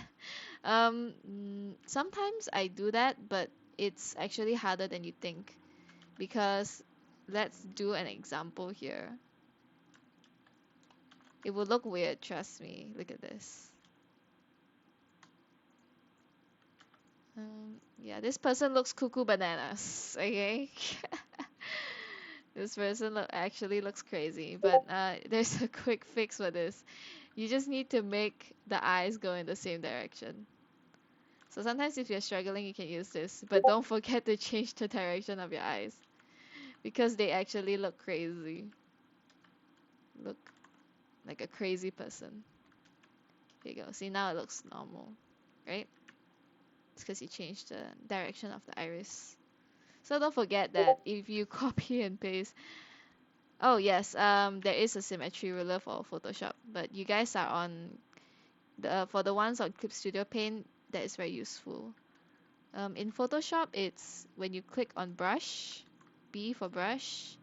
Sometimes I do that, but it's actually harder than you think because let's do an example here. It will look weird, trust me. Look at this. Yeah, this person looks cuckoo bananas, okay? This person actually looks crazy, but there's a quick fix for this. You just need to make the eyes go in the same direction. So sometimes if you're struggling, you can use this, but don't forget to change the direction of your eyes because they actually look crazy. Look like a crazy person. Here you go. See, now it looks normal, right? It's because you changed the direction of the iris. So don't forget that if you copy and paste. Oh yes, there is a symmetry ruler for Photoshop, but you guys are on the for the ones on Clip Studio Paint, that is very useful. In Photoshop, it's when you click on brush, B for brush,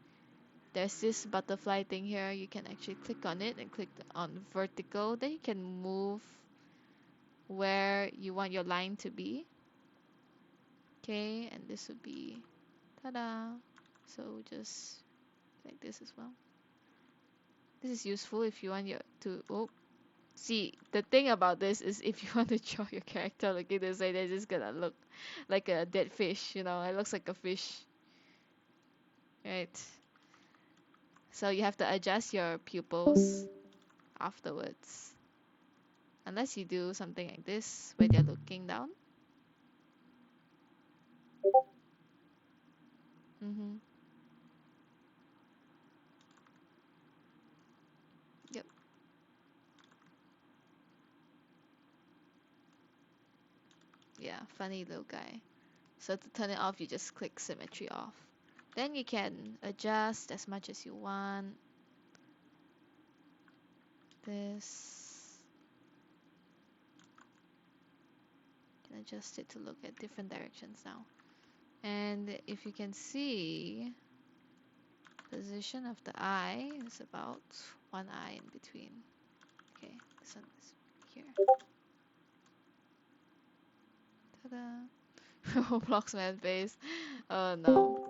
there's this butterfly thing here. You can actually click on it and click on vertical. Then you can move where you want your line to be. Okay, and this would be, ta-da. So just like this as well. This is useful if you want your to, oh, see, the thing about this is if you want to draw your character looking this way, they're just gonna look like a dead fish, you know, it looks like a fish, right? So you have to adjust your pupils afterwards. Unless you do something like this, where they're looking down. Mm-hmm. Yep. Yeah, funny little guy. So to turn it off, you just click symmetry off. Then you can adjust as much as you want. This. You can adjust it to look at different directions now. And if you can see, position of the eye is about one eye in between. Okay, this one is here. Ta-da! Roblox man face. Oh no.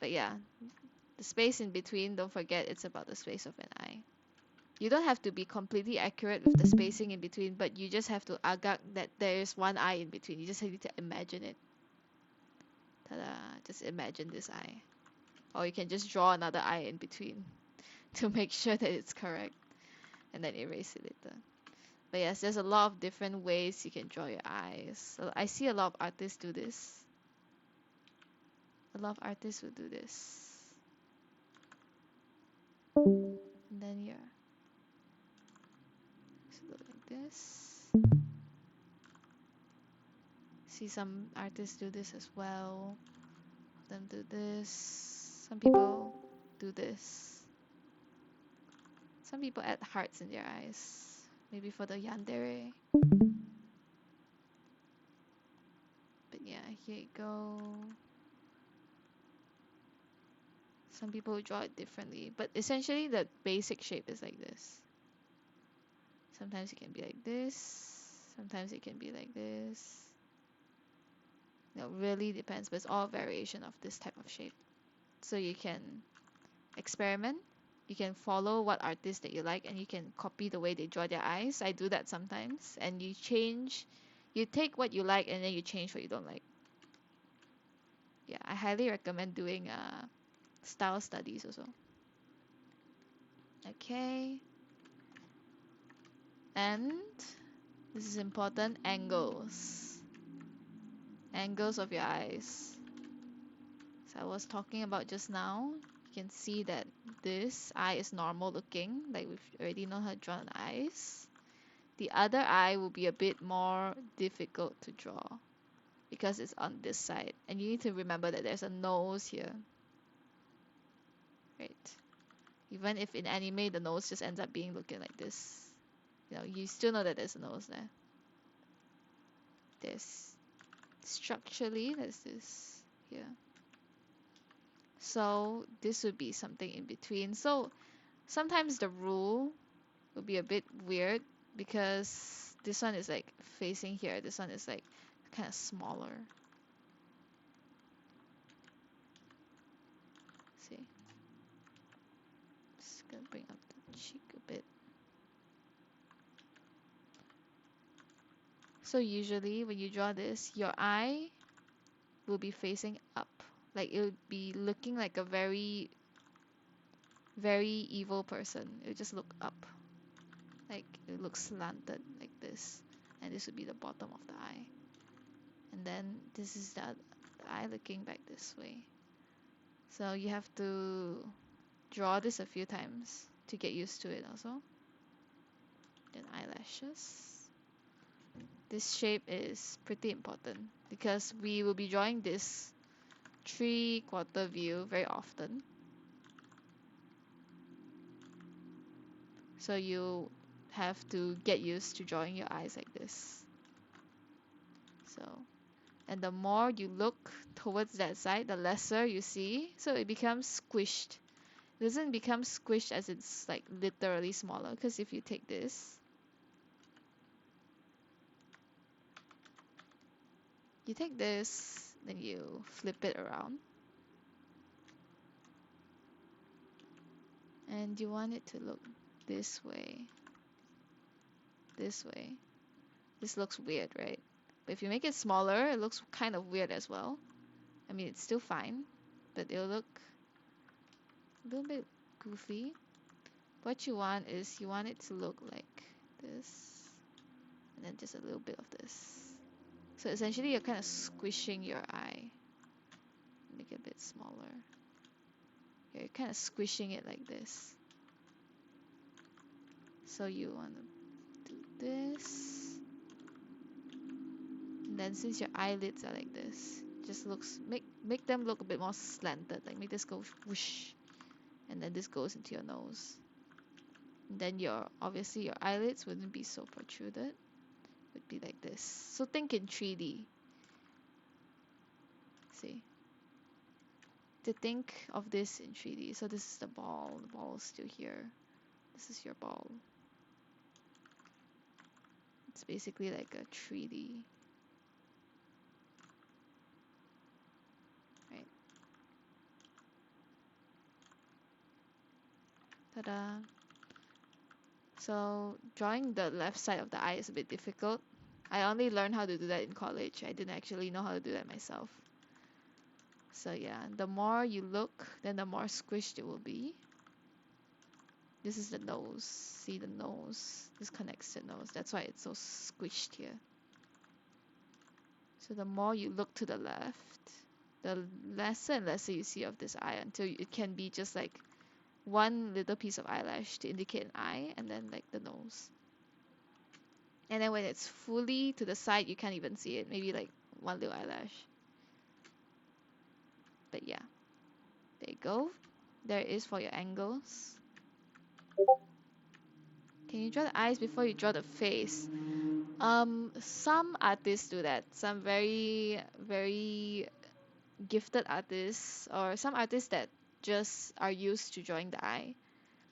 But yeah, the space in between, don't forget it's about the space of an eye. You don't have to be completely accurate with the spacing in between, but you just have to agak that there is one eye in between. You just need to imagine it. Ta-da! Just imagine this eye. Or you can just draw another eye in between to make sure that it's correct and then erase it later. But yes, there's a lot of different ways you can draw your eyes. So I see a lot of artists do this. A lot of artists will do this. And then here. So look like this. See some artists do this as well. Them do this. Some people do this. Some people add hearts in their eyes. Maybe for the yandere. But yeah, here you go. Some people draw it differently, but essentially the basic shape is like this. Sometimes it can be like this. Sometimes it can be like this. It really depends, but it's all variation of this type of shape. So you can experiment. You can follow what artist that you like and you can copy the way they draw their eyes. I do that sometimes. And you change, you take what you like and then you change what you don't like. Yeah, I highly recommend doing style studies also. Okay. And this is important, angles. Angles of your eyes. So I was talking about just now. You can see that this eye is normal looking, like we've already know how to draw an eyes. The other eye will be a bit more difficult to draw because it's on this side. And you need to remember that there's a nose here. Right? Even if in anime the nose just ends up being looking like this. You know, you still know that there's a nose there. this. Structurally, there's this here. So this would be something in between. So sometimes the rule will be a bit weird because this one is like facing here. This one is like kind of smaller. See? Just gonna bring up the cheek a bit. So usually when you draw this, your eye will be facing up. Like it would be looking like a very, very evil person. It would just look up. Like it looks slanted like this. And this would be the bottom of the eye. And then this is the eye looking back this way. So you have to draw this a few times to get used to it also. Then eyelashes. This shape is pretty important because we will be drawing this 3/4 view very often. So you have to get used to drawing your eyes like this. So, and the more you look towards that side, the lesser you see. So it becomes squished. It doesn't become squished as it's like literally smaller. Because if you take this, then you flip it around. And you want it to look this way. This way. This looks weird, right? But if you make it smaller, it looks kind of weird as well. I mean, it's still fine, but it'll look a little bit goofy. What you want is you want it to look like this, and then just a little bit of this. So essentially, you're kind of squishing your eye. Make it a bit smaller. Yeah, you're kind of squishing it like this. So you want to do this. And then since your eyelids are like this, just make them look a bit more slanted. Like make this go whoosh, and then this goes into your nose. And then obviously your eyelids wouldn't be so protruded. It would be like this. So think in 3D. See? To think of this in 3D. So this is the ball. The ball is still here. This is your ball. It's basically like a 3D. Right? Ta-da! So drawing the left side of the eye is a bit difficult. I only learned how to do that in college. I didn't actually know how to do that myself. So yeah, the more you look, then the more squished it will be. This is the nose. See the nose? This connects to the nose. That's why it's so squished here. So the more you look to the left, the lesser and lesser you see of this eye until it can be just like one little piece of eyelash to indicate an eye, and then like the nose. And then when it's fully to the side, you can't even see it. Maybe like one little eyelash. But yeah, there you go. There it is for your angles. Can you draw the eyes before you draw the face? Some artists do that. Some very, very gifted artists, or some artists that just are used to drawing the eye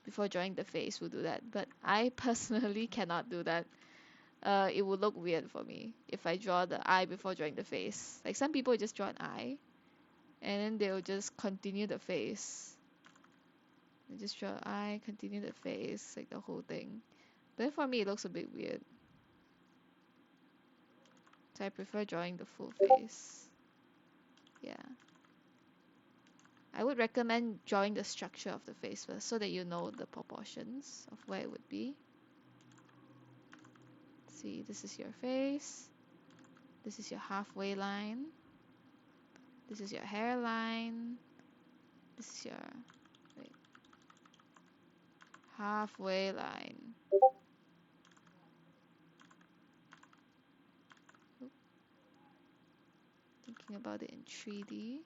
before drawing the face will do that. But I personally cannot do that. It would look weird for me if I draw the eye before drawing the face. Like some people just draw an eye and then they'll just continue the face. They just draw an eye, continue the face, like the whole thing. But for me, it looks a bit weird. So I prefer drawing the full face. Yeah. I would recommend drawing the structure of the face first so that you know the proportions of where it would be. See, this is your face. This is your halfway line. This is your hairline. This is your halfway line. Oop. Thinking about it in 3D.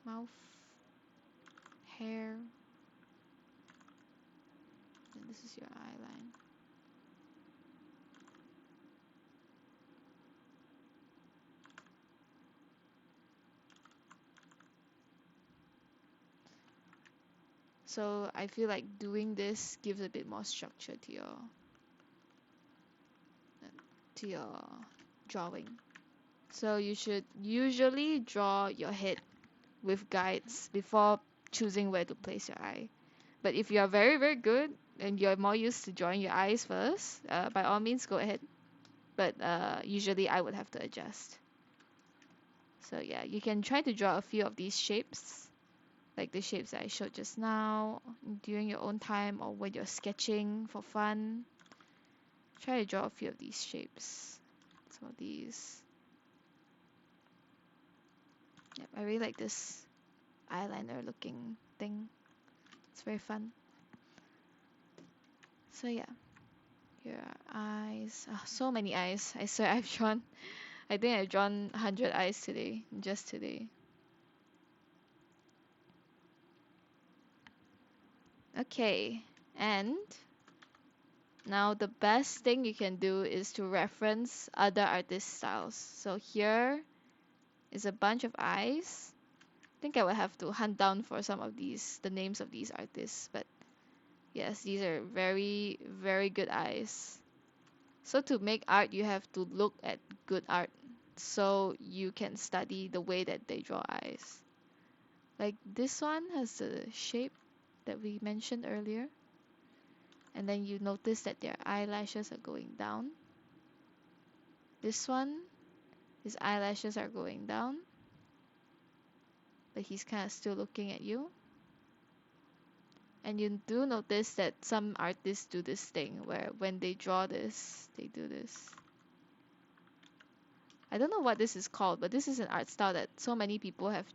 Mouth, hair, and this is your eyeline. So I feel like doing this gives a bit more structure to your drawing. So you should usually draw your head with guides before choosing where to place your eye. But if you are very, very good and you're more used to drawing your eyes first, by all means go ahead. But usually I would have to adjust. So yeah, you can try to draw a few of these shapes, like the shapes that I showed just now, during your own time or when you're sketching for fun. Try to draw a few of these shapes. Some of these. Yep, I really like this eyeliner looking thing. It's very fun. So yeah, here are eyes. Oh, so many eyes. I swear I think I've drawn 100 eyes today, just today. Okay, and now the best thing you can do is to reference other artist styles. So here is a bunch of eyes. I think I will have to hunt down for some of these, the names of these artists, but yes, these are very, very good eyes. So to make art, you have to look at good art so you can study the way that they draw eyes. Like this one has the shape that we mentioned earlier. And then you notice that their eyelashes are going down. This one, his eyelashes are going down, but he's kind of still looking at you. And you do notice that some artists do this thing where when they draw this, they do this. I don't know what this is called, but this is an art style that so many people have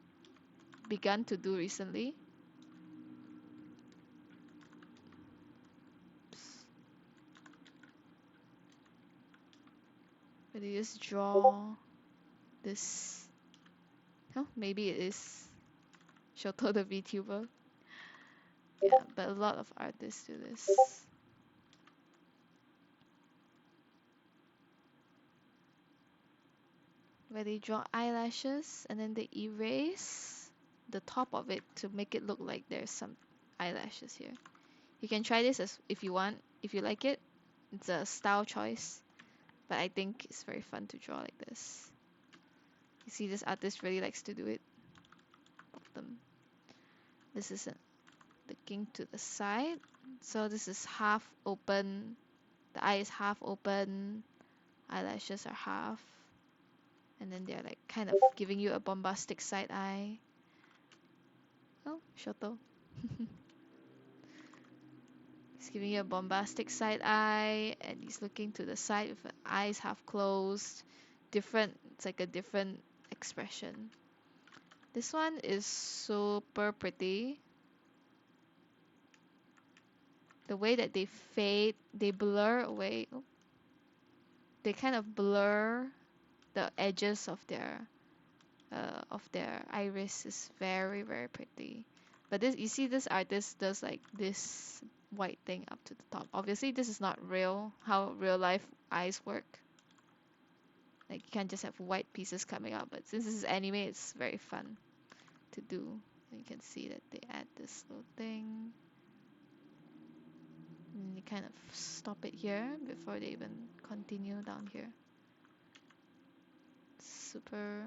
begun to do recently. Where they just draw this. Oh, maybe it is Shoto the VTuber. Yeah, but a lot of artists do this. Where they draw eyelashes and then they erase the top of it to make it look like there's some eyelashes here. You can try this as if you want, if you like it. It's a style choice, but I think it's very fun to draw like this. You see, this artist really likes to do it. Bottom. This is looking to the side, so this is half open. The eye is half open. Eyelashes are half. And then they're like kind of giving you a bombastic side eye. Oh, Shoto. He's giving you a bombastic side eye and he's looking to the side with the eyes half closed. Different, it's like a different expression. This one is super pretty. The way that they fade, they blur away. Oh, they kind of blur the edges of their iris is very, very pretty. But this, you see, this artist does like this white thing up to the top. Obviously, this is not real, how real life eyes work. Like you can't just have white pieces coming out. But since this is anime, it's very fun to do. And you can see that they add this little thing. And you kind of stop it here before they even continue down here. Super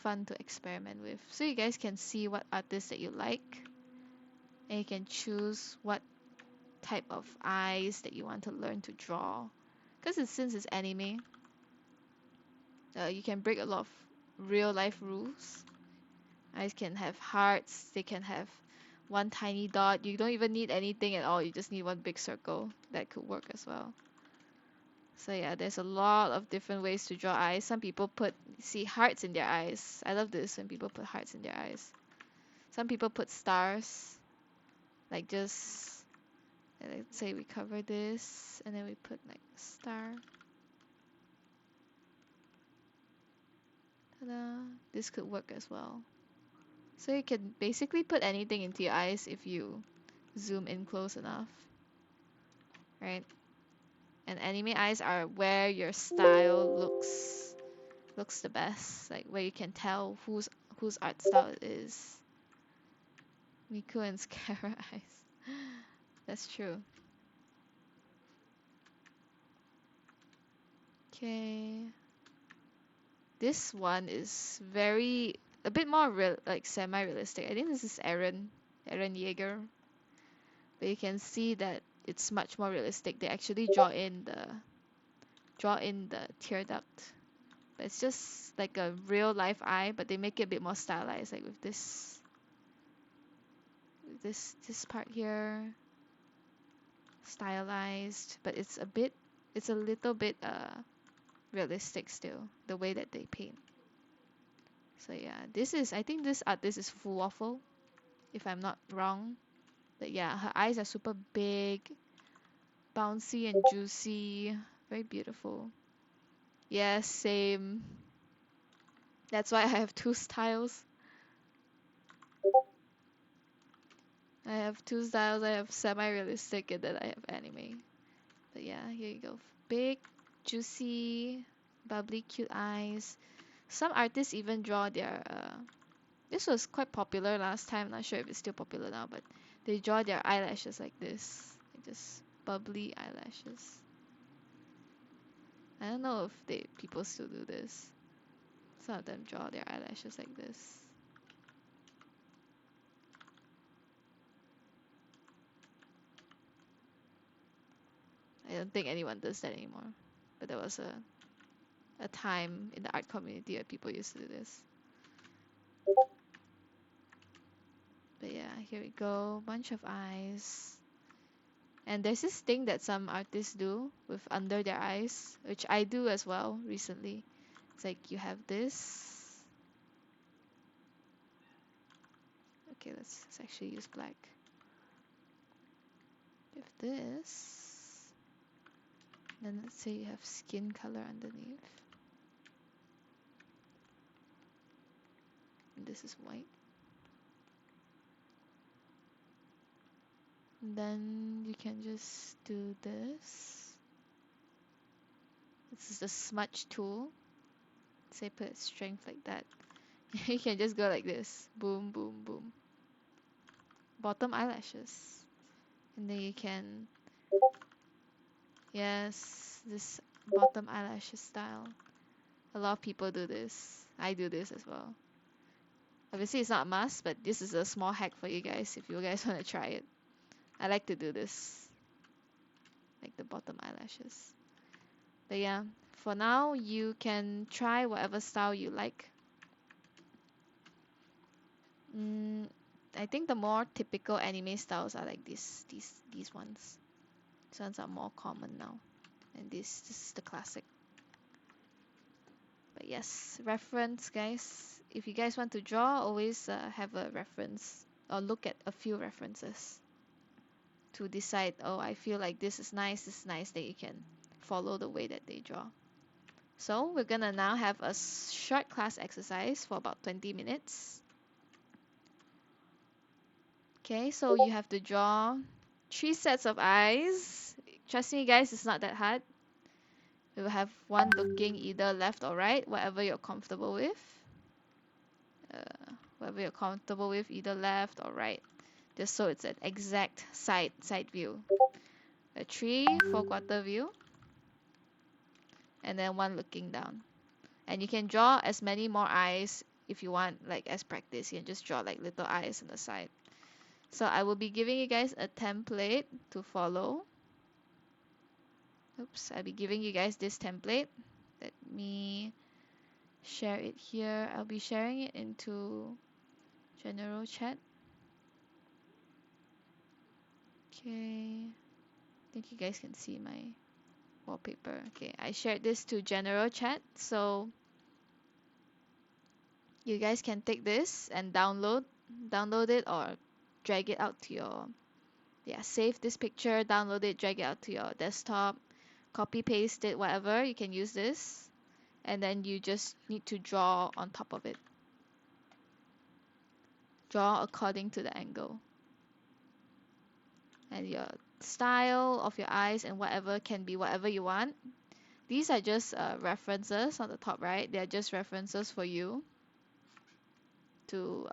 fun to experiment with. So you guys can see what artists that you like. And you can choose what type of eyes that you want to learn to draw. Because since it's anime, you can break a lot of real life rules. Eyes can have hearts, they can have one tiny dot. You don't even need anything at all, you just need one big circle. That could work as well. So yeah, there's a lot of different ways to draw eyes. Some people see hearts in their eyes. I love this when people put hearts in their eyes. Some people put stars, like just, let's say we cover this and then we put like a star. Ta-da. This could work as well. So you can basically put anything into your eyes if you zoom in close enough, right? And anime eyes are where your style looks the best, like where you can tell whose art style it is. Miku and Scara eyes. That's true. Okay. This one is a bit more real, like semi-realistic. I think this is Eren Yeager. But you can see that it's much more realistic. They actually draw in the tear duct. But it's just like a real life eye, but they make it a bit more stylized, like with this part here, stylized. But it's a little bit realistic still, the way that they paint. So yeah, I think this artist is Full Waffle, if I'm not wrong. But yeah, her eyes are super big, bouncy and juicy, very beautiful. Yes, same. That's why I have two styles. I have two styles. I have semi-realistic and then I have anime. But yeah, here you go. Big, juicy, bubbly, cute eyes. Some artists even draw their. This was quite popular last time. Not sure if it's still popular now, but they draw their eyelashes like this, like just bubbly eyelashes. I don't know if people still do this. Some of them draw their eyelashes like this. I don't think anyone does that anymore. But there was a time in the art community where people used to do this. But yeah, here we go. Bunch of eyes. And there's this thing that some artists do with under their eyes, which I do as well recently. It's like you have this. Okay, let's actually use black. You have this. Then let's say you have skin color underneath. And this is white. And then you can just do this. This is the smudge tool. Say put strength like that. You can just go like this. Boom, boom, boom. Bottom eyelashes. And then you can, yes, this bottom eyelashes style. A lot of people do this. I do this as well. Obviously it's not a must, but this is a small hack for you guys if you guys want to try it. I like to do this. Like the bottom eyelashes. But yeah, for now you can try whatever style you like. I think the more typical anime styles are like these ones. These ones are more common now. And this is the classic. But yes, reference guys. If you guys want to draw, always have a reference or look at a few references to decide, oh, I feel like this is nice, then you can follow the way that they draw. So we're gonna now have a short class exercise for about 20 minutes. Okay, so you have to draw 3 sets of eyes. Trust me guys, it's not that hard. We will have one looking either left or right, whatever you're comfortable with. Whatever you're comfortable with, either left or right. Just so it's an exact side view. A 3/4 view. And then one looking down. And you can draw as many more eyes if you want, like as practice. You can just draw like little eyes on the side. So I will be giving you guys a template to follow. Oops, I'll be giving you guys this template. Let me share it here. I'll be sharing it into general chat. Okay, I think you guys can see my wallpaper. Okay, I shared this to general chat, so you guys can take this and download it or drag it out to your, save this picture, download it, drag it out to your desktop, copy paste it, whatever. You can use this, and then you just need to draw on top of it. Draw according to the angle. And your style of your eyes and whatever can be whatever you want. These are just references on the top right. They are just references for you to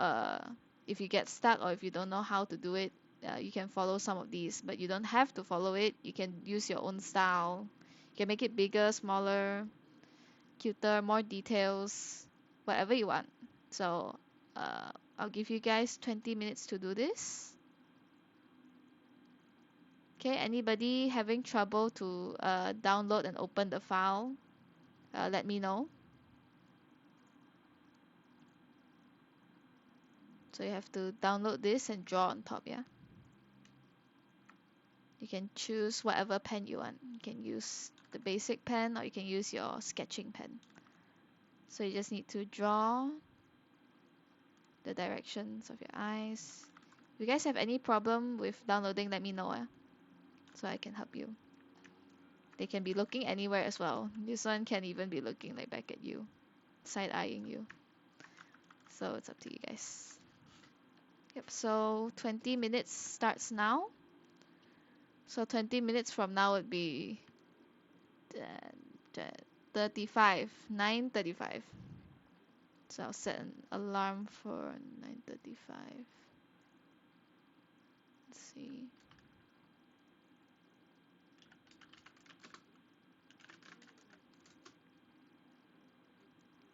if you get stuck or if you don't know how to do it, you can follow some of these, but you don't have to follow it. You can use your own style. You can make it bigger, smaller, cuter, more details, whatever you want. So I'll give you guys 20 minutes to do this. Okay, anybody having trouble to download and open the file, let me know. So you have to download this and draw on top, yeah? You can choose whatever pen you want. You can use the basic pen or you can use your sketching pen. So you just need to draw the directions of your eyes. If you guys have any problem with downloading, let me know, so I can help you. They can be looking anywhere as well. This one can even be looking like back at you, side-eyeing you. So it's up to you guys. Yep, so 20 minutes starts now. So 20 minutes from now would be 35, 9:35. So I'll set an alarm for 9:35. Let's see.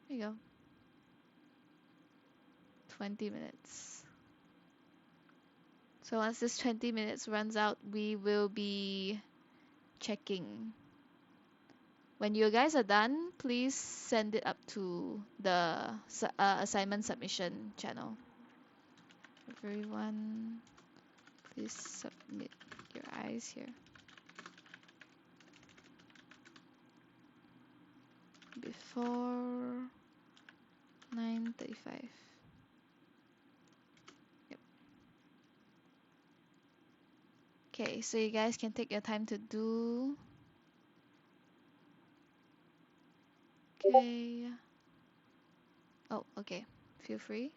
There you go. 20 minutes. So once this 20 minutes runs out, we will be checking. When you guys are done, please send it up to the assignment submission channel. Everyone, please submit your eyes here before 9:35. Yep. Okay, so you guys can take your time to do. Okay. Oh, okay. Feel free.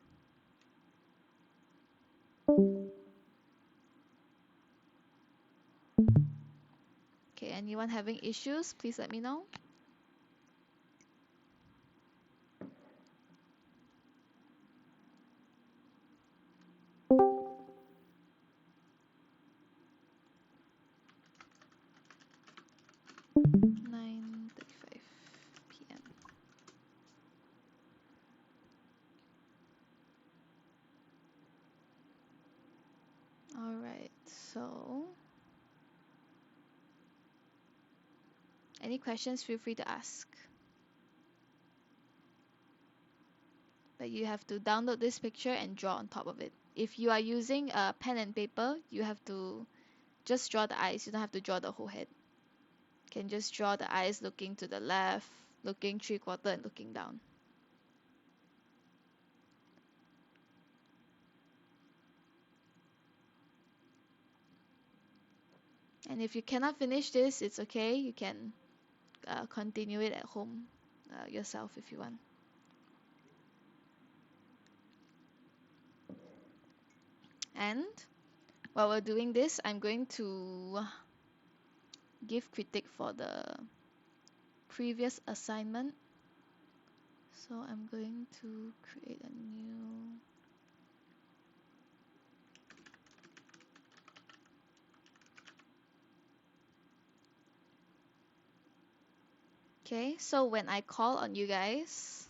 Okay, anyone having issues, please let me know. (9:35 p.m.) All right, so any questions, feel free to ask. But you have to download this picture and draw on top of it. If you are using a pen and paper, you have to just draw the eyes. You don't have to draw the whole head. You can just draw the eyes looking to the left, looking 3/4 and looking down. And if you cannot finish this, it's okay. You can continue it at home yourself if you want. And while we're doing this, I'm going to give critique for the previous assignment. So I'm going to create a new. Okay, so when I call on you guys,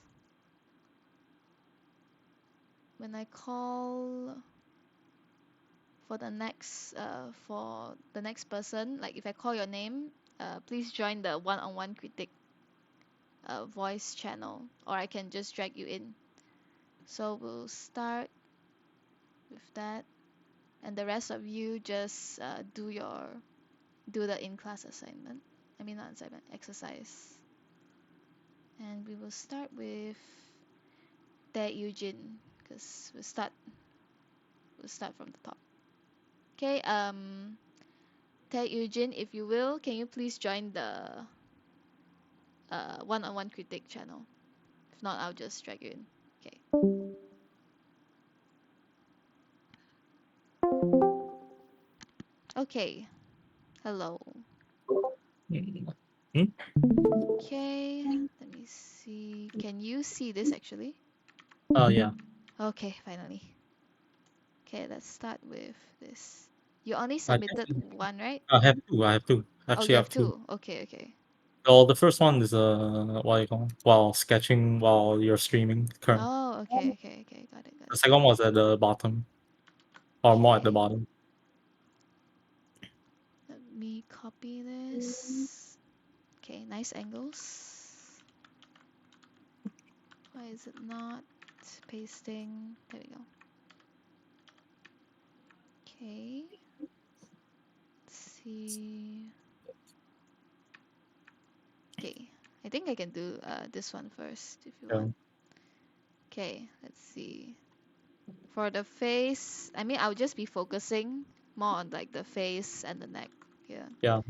when I call for the next person, like if I call your name, please join the one-on-one critique voice channel, or I can just drag you in. So we'll start with that, and the rest of you just do the in-class assignment. I mean not assignment, exercise. And we will start with Tae Eugene, because we'll start from the top. Okay, Tae Eugene, if you will, can you please join the one-on-one critique channel? If not, I'll just drag you in. Okay. Okay. Hello. Okay, let me see. Can you see this actually? Oh, yeah. Okay, finally. Okay, let's start with this. You only I guess submitted one, right? I have two. I have two. Oh, Actually, you I have have two. two. Okay, okay. Well, the first one is what do you call while sketching while you're streaming current. Oh, okay, okay, okay. Got it, got The it. second one was at the bottom or more at the Okay, bottom. let me copy this. Okay, nice angles. Why is it not pasting? There we go. Okay, let's see. Okay, I think I can do this one first if you Yeah, want. Okay, let's see. For the face, I mean, I'll just be focusing more on like the face and the neck. Yeah, yeah.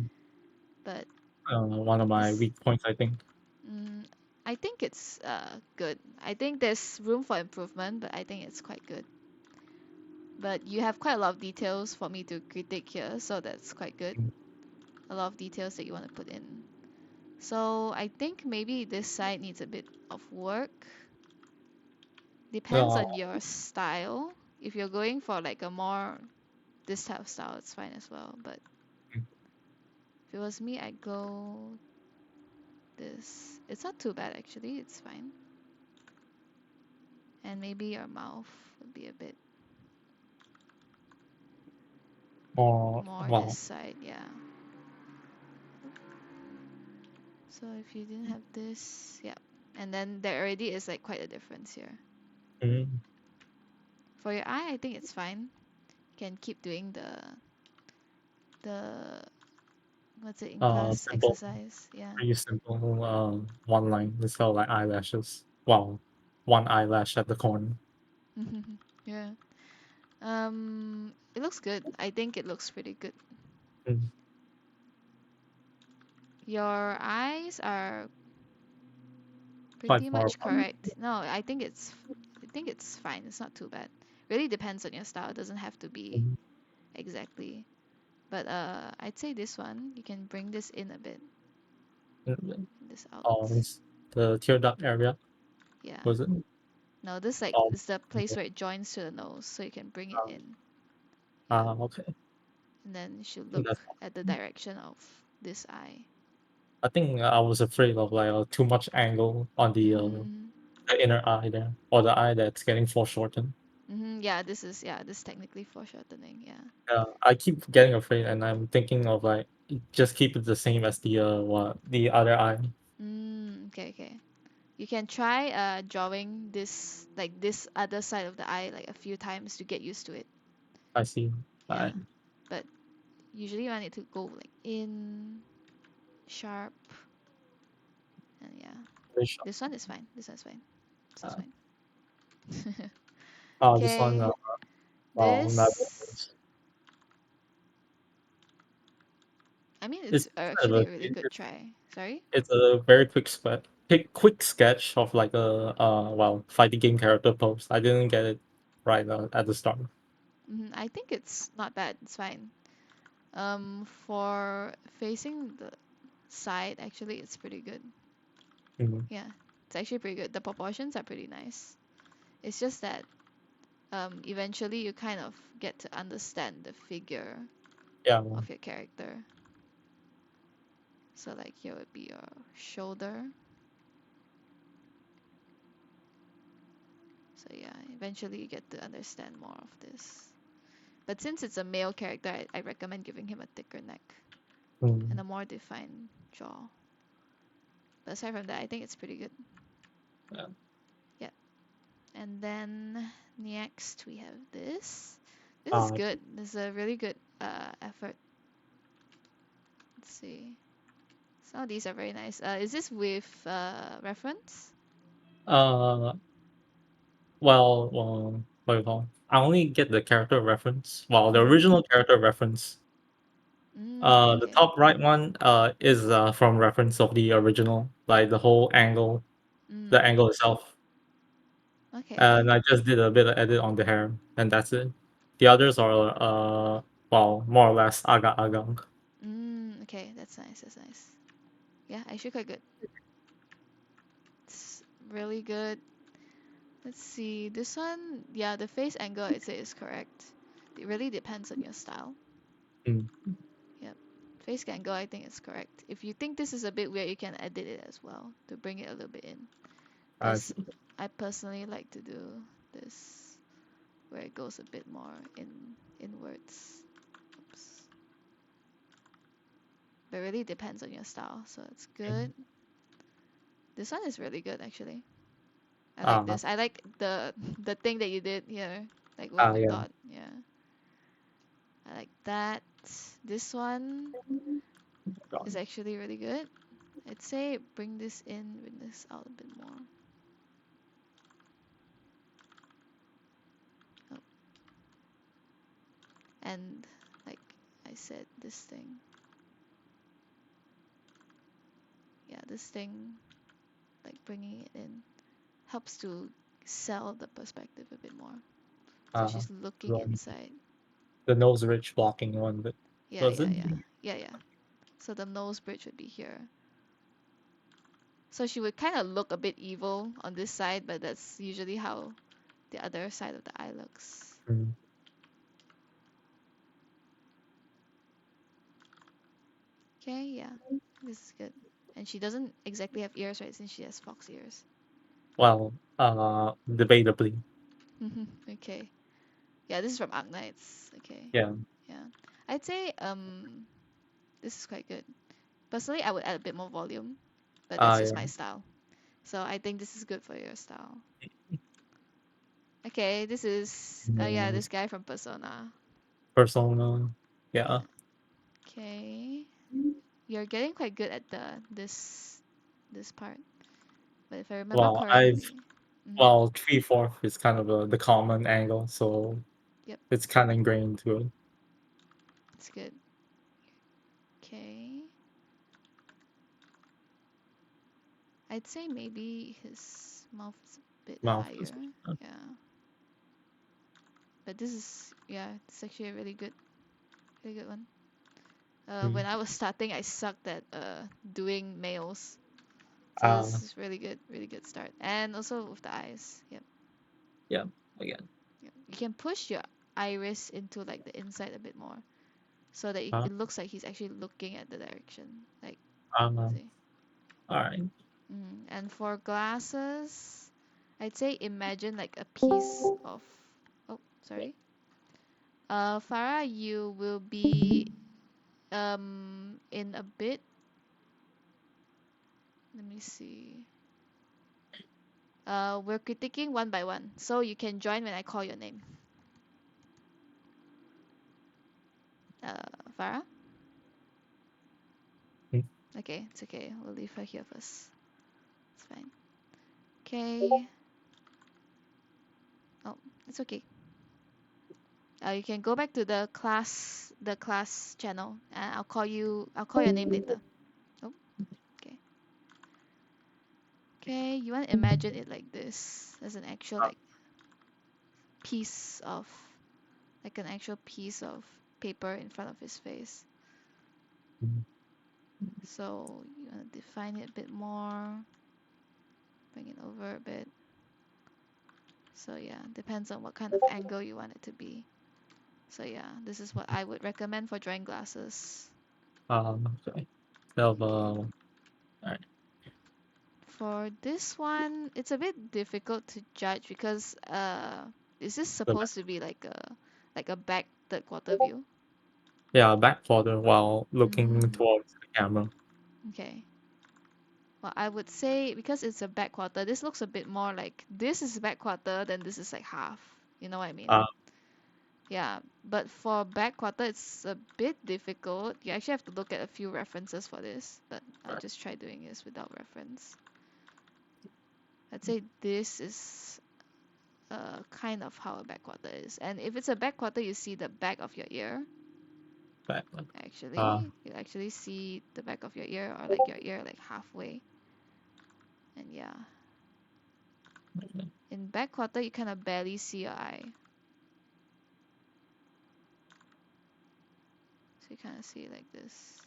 but One of my this, weak points, I think. mm, I think it's good. I think there's room for improvement, but I think it's quite good. But you have quite a lot of details for me to critique here, so that's quite good. Mm. A lot of details that you want to put in. So I think maybe this side needs a bit of work. Depends Uh, on your style. If you're going for like a more this type of style, it's fine as well. But if it was me, I'd go this. It's not too bad actually, it's fine. And maybe your mouth would be a bit more more this well. side, yeah. So if you didn't have this, yeah. And then there already is like quite a difference here. Mm, For your eye, I think it's fine. You can keep doing the what's it in class simple, exercise, yeah. pretty simple. One line instead of like eyelashes. Wow, one eyelash at the corner. Yeah. It looks good. I think it looks pretty good. Mm, Your eyes are quite pretty far much apart. correct. No, I think it's fine. It's not too bad. Really depends on your style. It doesn't have to be Mm, exactly. But I'd say this one, you can bring this in a bit, mm, this out. it's the tear duct area. Yeah. Was it? No, this like Oh, is the place okay. where it joins to the nose, so you can bring it Uh, in. Yeah. okay. And then you should That's look at the direction of this eye. I think I was afraid of like too much angle on Mm. the inner eye there, or the eye that's getting foreshortened. Yeah, this is technically foreshortening, yeah. Yeah, I keep getting afraid, and I'm thinking of like just keep it the same as the other eye. Okay, okay. You can try drawing this other side of the eye like a few times to get used to it. I see. Yeah. I But usually you want it to go like in sharp and yeah. very sharp. This one is fine. This one's fine. This is Uh, fine. this one, Okay. well, not This I mean it's it's kind of actually a a really good try. Sorry? it's a very quick sketch of like a fighting game character pose. I didn't get it right at the start. I think it's not bad. It's fine. For facing the side, actually, it's pretty good. Mhm. Yeah, it's actually pretty good. The proportions are pretty nice. It's just that eventually you kind of get to understand the figure Yeah, of your character. So like here would be your shoulder. So yeah, eventually you get to understand more of this. But since it's a male character, I recommend giving him a thicker neck and mm, a more defined jaw. But aside from that, I think it's pretty good. yeah. Yeah. And then next we have this. This is Uh, good. This is a really good effort. Let's see. Some of these are very nice. Is this with reference? uh, what do you call? I only get the character reference. Well, the Mm-hmm. original character reference. Okay, The okay. top right one is from reference of the original, like the whole angle, the Mm, angle itself. okay, okay. And I just did a bit of edit on the hair, and that's it. The others are more or less agak-agak. Okay, that's nice, that's nice. Yeah, actually quite good. It's really good. Let's see. This one, yeah, the face angle I'd say is correct. It really depends on your style. Mm. Yep. Face angle I think is correct. If you think this is a bit weird, you can edit it as well to bring it a little bit in. I Because see. I personally like to do this where it goes a bit more inwards. Oops. But it really depends on your style, so it's Mm. good. This one is really good actually. I like Ah, this. I like the thing that you did here, like what we yeah. thought. Yeah, I like that. This one Got is actually really good. I'd say bring this out a bit more. Oh, and like I said, this thing. Yeah, this thing, like bringing it in, helps to sell the perspective a bit more. So uh, she's looking the inside. the nose ridge blocking one, but Yeah, was yeah, it? yeah. Yeah, yeah. So the nose bridge would be here. So she would kind of look a bit evil on this side, but that's usually how the other side of the eye looks. Mm. Okay, yeah. This is good. And she doesn't exactly have ears, right? Since she has fox ears. Well, debatably. Okay. Yeah, this is from Arknights. Okay. Yeah. Yeah. I'd say this is quite good. Personally, I would add a bit more volume, but that's just Yeah. my style. So I think this is good for your style. Okay, this is yeah, Mm, this guy from Persona. Persona. Yeah. Yeah. Okay. You're getting quite good at this part. But if I remember Well, I've correctly, mm, well 3/4 is kind of the common angle, so yep, it's kind of ingrained to it. it's good. Okay. I'd say maybe his mouth is a bit Mouth higher. is Yeah. But this is yeah, it's actually a really good one. mm. When I was starting, I sucked at doing males. So uh this is really good start. And also with the eyes. Yep. yeah, again. Yep. You can push your iris into like the inside a bit more, so that Uh, it looks like he's actually looking at the direction. Like, uh, see. all right. And for glasses, I'd say imagine like a piece of. Oh, sorry. Farah, you will be in a bit. Let me see. We're critiquing one by one, so you can join when I call your name. Farah. Mm. Okay, it's okay. We'll leave her here first. It's fine. Okay. Oh, it's okay. You can go back to the class channel, and I'll call you. I'll call your name later. Oh, okay. Okay, you want to imagine it like this, as an actual Uh, piece of, like an actual piece of paper in front of his face. mm. So you want to define it a bit more, bring it over a bit. So yeah, depends on what kind of angle you want it to be. So yeah, this is what I would recommend for drawing glasses. Okay. So, Okay. all right. For this one, it's a bit difficult to judge because is this The back. supposed to be like a back third quarter view? Yeah, back further while looking Mm, towards the camera. okay. Well, I would say because it's a back quarter, this looks a bit more like this is back quarter, then this is like half. You know what I mean? Uh, Yeah. But for back quarter, it's a bit difficult. You actually have to look at a few references for this, but I'll just try doing this without reference. I'd say this is kind of how a back quarter is. And if it's a back quarter, you see the back of your ear. back. Uh, Actually, you actually see the back of your ear or like your ear like halfway. And yeah, in back quarter, you kind of barely see your eye. So you kind of see it like this.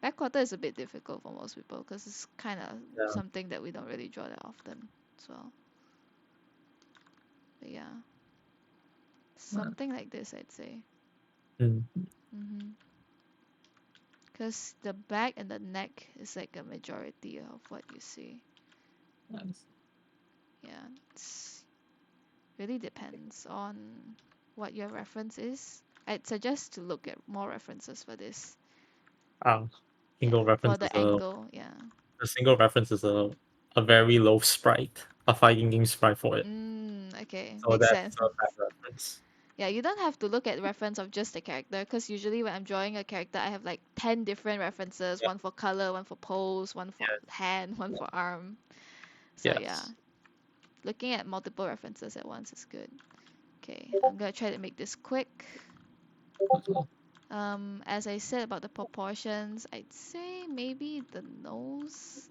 Back quarter is a bit difficult for most people because it's kind of yeah. something that we don't really draw that often. as well. But yeah, something like this, I'd say. Mm. Because the back and the neck is like a majority of what you see. Nice. Yeah, it's really depends on what your reference is. I'd suggest to look at more references for this. Um, Yeah, single for reference is the angle. Yeah. a single reference is a very low sprite, a fighting game sprite for it. Okay, So makes that's sense. a bad reference. Yeah, you don't have to look at reference of just the character because usually when I'm drawing a character, I have like 10 different references, Yeah. one for color, one for pose, one for Yes. hand, one for arm. So yeah, Yes. looking at multiple references at once is good. Okay, I'm gonna try to make this quick. As I said about the proportions, I'd say maybe the nose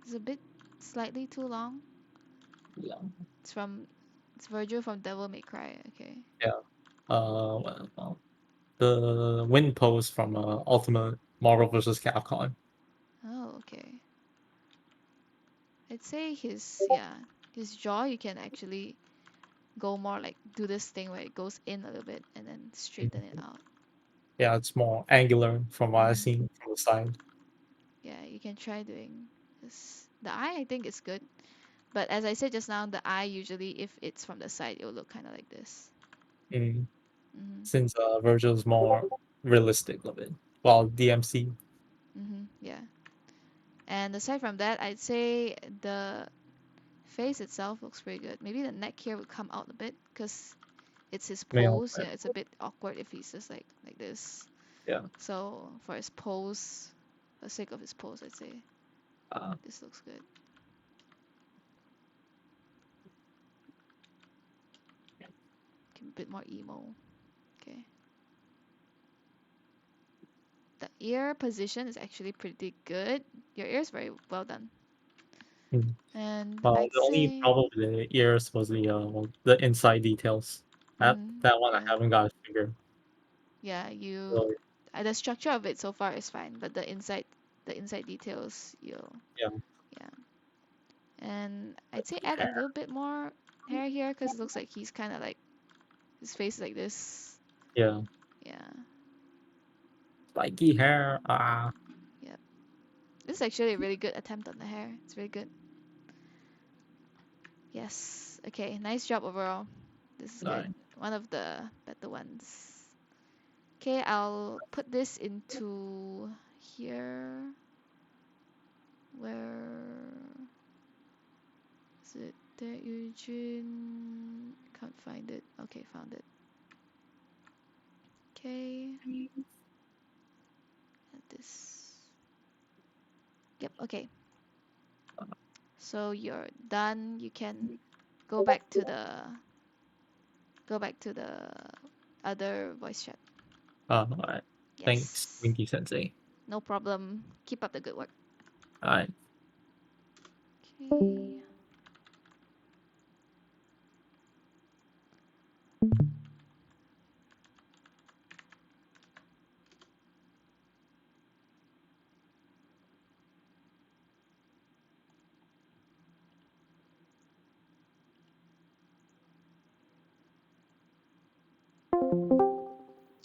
is a bit slightly too long. Yeah. It's Virgil from Devil May Cry. Okay. Yeah. Well, the wind pose from Ultimate Marvel vs. Capcom. Oh, okay. I'd say his jaw you can actually go more like do this thing where it goes in a little bit and then straighten it out. Yeah, it's more angular from what I've Mm, seen from the side. yeah, you can try doing this. The eye I think is good, but as I said just now, the eye usually if it's from the side, it will look kind of like this. Mm. Mm-hmm. Since Virgil's more realistic of it, while DMC. Yeah. And aside from that, I'd say the face itself looks pretty good. Maybe the neck here would come out a bit because it's his May pose. Yeah, it's a bit awkward if he's just like this. Yeah. So for his pose, for the sake of his pose, I'd say this looks good. A bit more emo. Okay. The ear position is actually pretty good. Your ear is very well done. Mm. And Well, I'd the only say, problem with the ears was the inside details. That one I yeah, haven't got a figure. yeah, you, So the structure of it so far is fine, but the inside details, yeah, yeah. And I'd say the add a hair. little bit more hair here because it looks like he's kind of like his face is like this. Yeah, Yeah, spiky hair. yeah. This is actually a really good attempt on the hair. It's really good. Yes. Okay, nice job overall. This is good. Alright. One of the better ones. Okay, I'll put this into here. Where is it? There, Eugene. Can't find it. Okay, found it. Okay, add this. Yep, okay. So you're done. You can go back to the other voice chat. Alright. Thanks, Yes. Winky Sensei. No problem. Keep up the good work. Alright. Okay.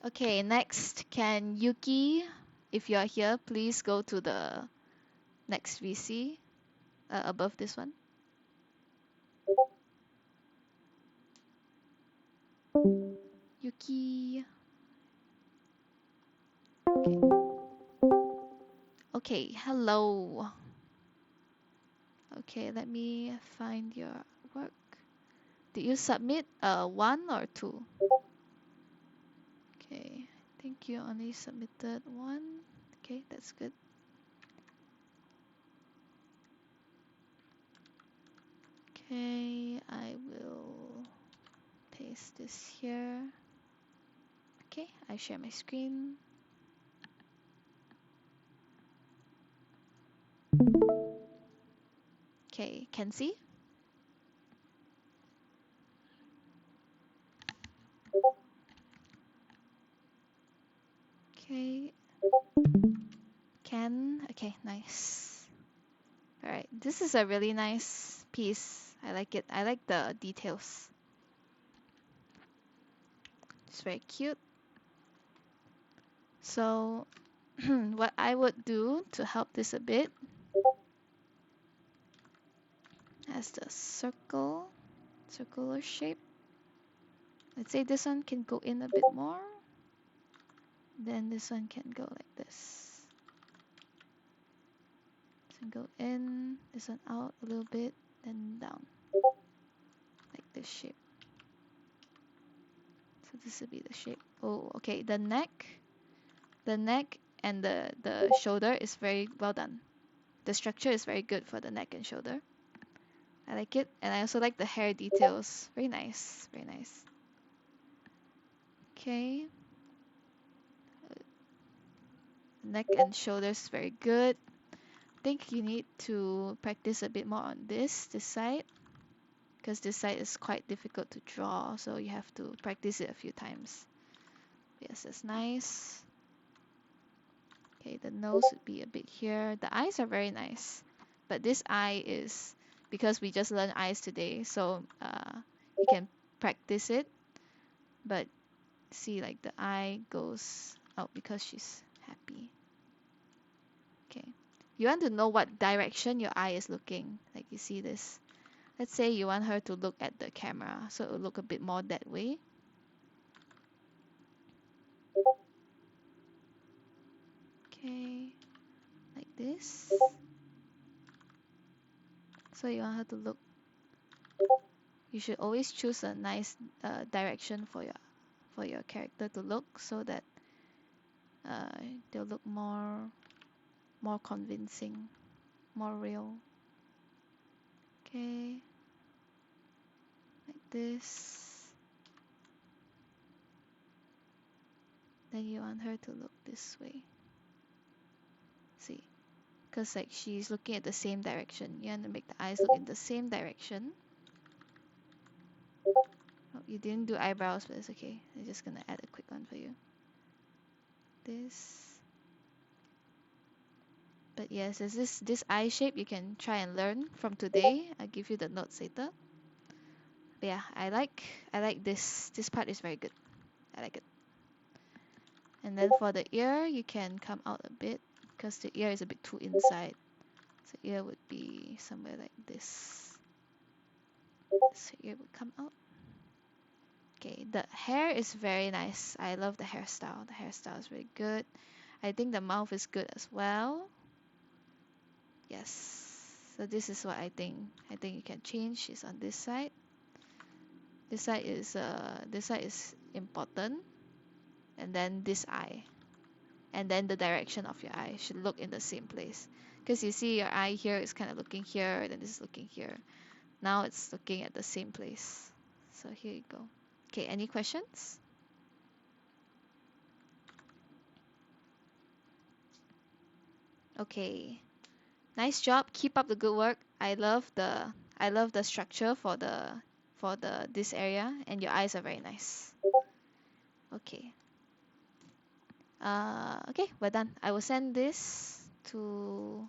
Okay, next, can Yuki, if you are here, please go to the next VC above this one. Yuki. Okay, hello. Okay, let me find your work. Did you submit one or two? Okay, I think you only submitted one. Okay, that's good. Okay, I will paste this here. Okay, I share my screen. Okay, can see? Okay, can. Okay, nice. Alright, this is a really nice piece. I like it. I like the details. It's very cute. So what I would do to help this a bit, as the circular shape. Let's say this one can go in a bit more. Then this one can go like this. This one go in, this one out a little bit, then down. Like this shape. So this will be the shape. Oh, okay. The neck and the shoulder is very well done. The structure is very good for the neck and shoulder. I like it. And I also like the hair details. Very nice. Very nice. Okay. Neck and shoulders very good. I think you need to practice a bit more on this side, because this side is quite difficult to draw, so you have to practice it a few times. Yes, that's nice. Okay, the nose would be a bit here. The eyes are very nice, but this eye is, because we just learned eyes today, so you can practice it, but see, like the eye goes out because she's happy. Okay, you want to know what direction your eye is looking, like you see this. Let's say you want her to look at the camera, so it will look a bit more that way. Okay, like this. So you want her to look. You should always choose a nice direction for your character to look, so that they'll look more convincing, more real. Okay, like this. Then you want her to look this way. See, because like she's looking at the same direction. You want to make the eyes look in the same direction. Oh, you didn't do eyebrows, but it's okay. I'm just gonna add a quick one for you. This. But yes, there's this eye shape you can try and learn from today. I'll give you the notes later. But yeah, I like this. This part is very good. I like it. And then for the ear, you can come out a bit, because the ear is a bit too inside. So ear would be somewhere like this. So ear would come out. Okay, the hair is very nice. I love the hairstyle. The hairstyle is very good. I think the mouth is good as well. Yes. So this is what I think. I think you can change. It's on this side. This side is important. And then this eye. And then the direction of your eye should look in the same place. Because you see your eye here is kind of looking here, then this is looking here. Now it's looking at the same place. So here you go. Okay, any questions? Okay. Nice job. Keep up the good work. I love the structure for this area, and your eyes are very nice. Okay. Okay, we're done. I will send this to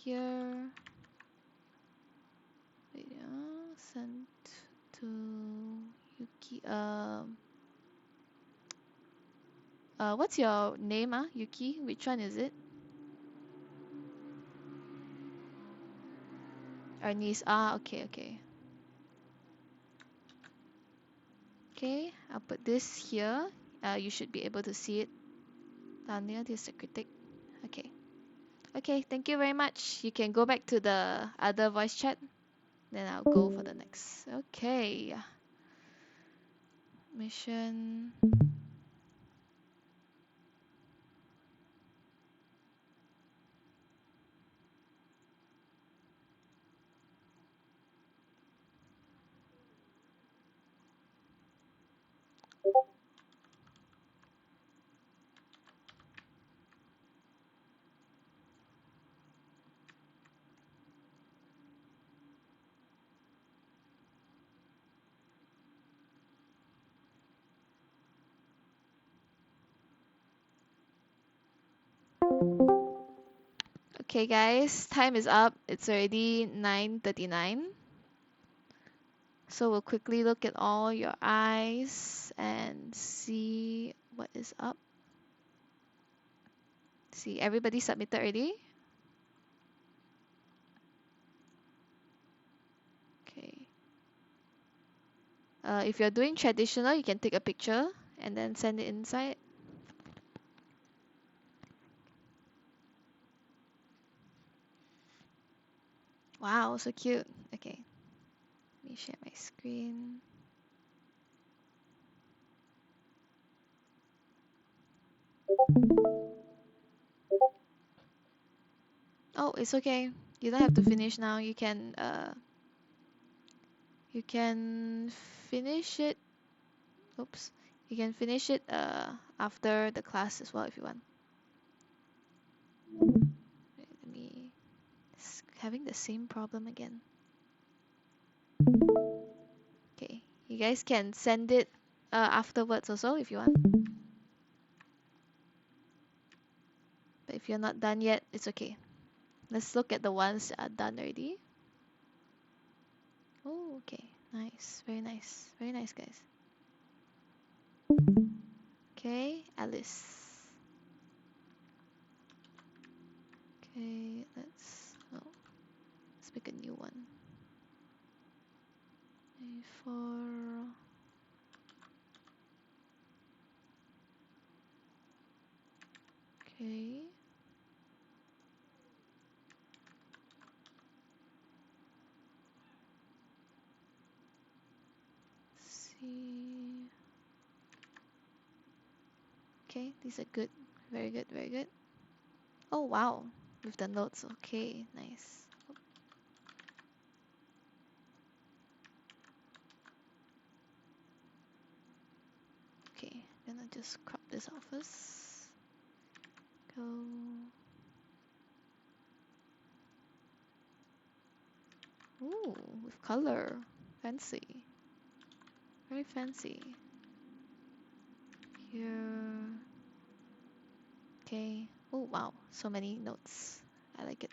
here. Wait, send to Yuki. What's your name, Yuki? Which one is it? Our niece. Okay, okay. Okay, I'll put this here. You should be able to see it down there. This is the critic. Okay. Okay, thank you very much. You can go back to the other voice chat. Then I'll go for the next. Okay. Mission. Okay, guys, time is up. It's already 9:39. So we'll quickly look at all your eyes and see what is up. See, everybody submitted already? Okay. If you're doing traditional, you can take a picture and then send it inside. Wow, so cute. Okay, let me share my screen. Oh, it's okay. You don't have to finish now. You can finish it. Oops. You can finish it after the class as well if you want. Wait, let me. It's having the same problem again. Okay, you guys can send it afterwards also if you want. But if you're not done yet, it's okay. Let's look at the ones that are done already. Oh, okay. Nice. Very nice. Very nice, guys. Okay, Alice. Okay, let's pick a new one. A4. Okay. Let's see. Okay, these are good. Very good, very good. Oh, wow. With the notes. Okay, nice. Okay, I'm gonna just crop this out first. Go. Ooh, with color. Fancy. Very fancy. Here. Okay. Oh, wow. So many notes. I like it.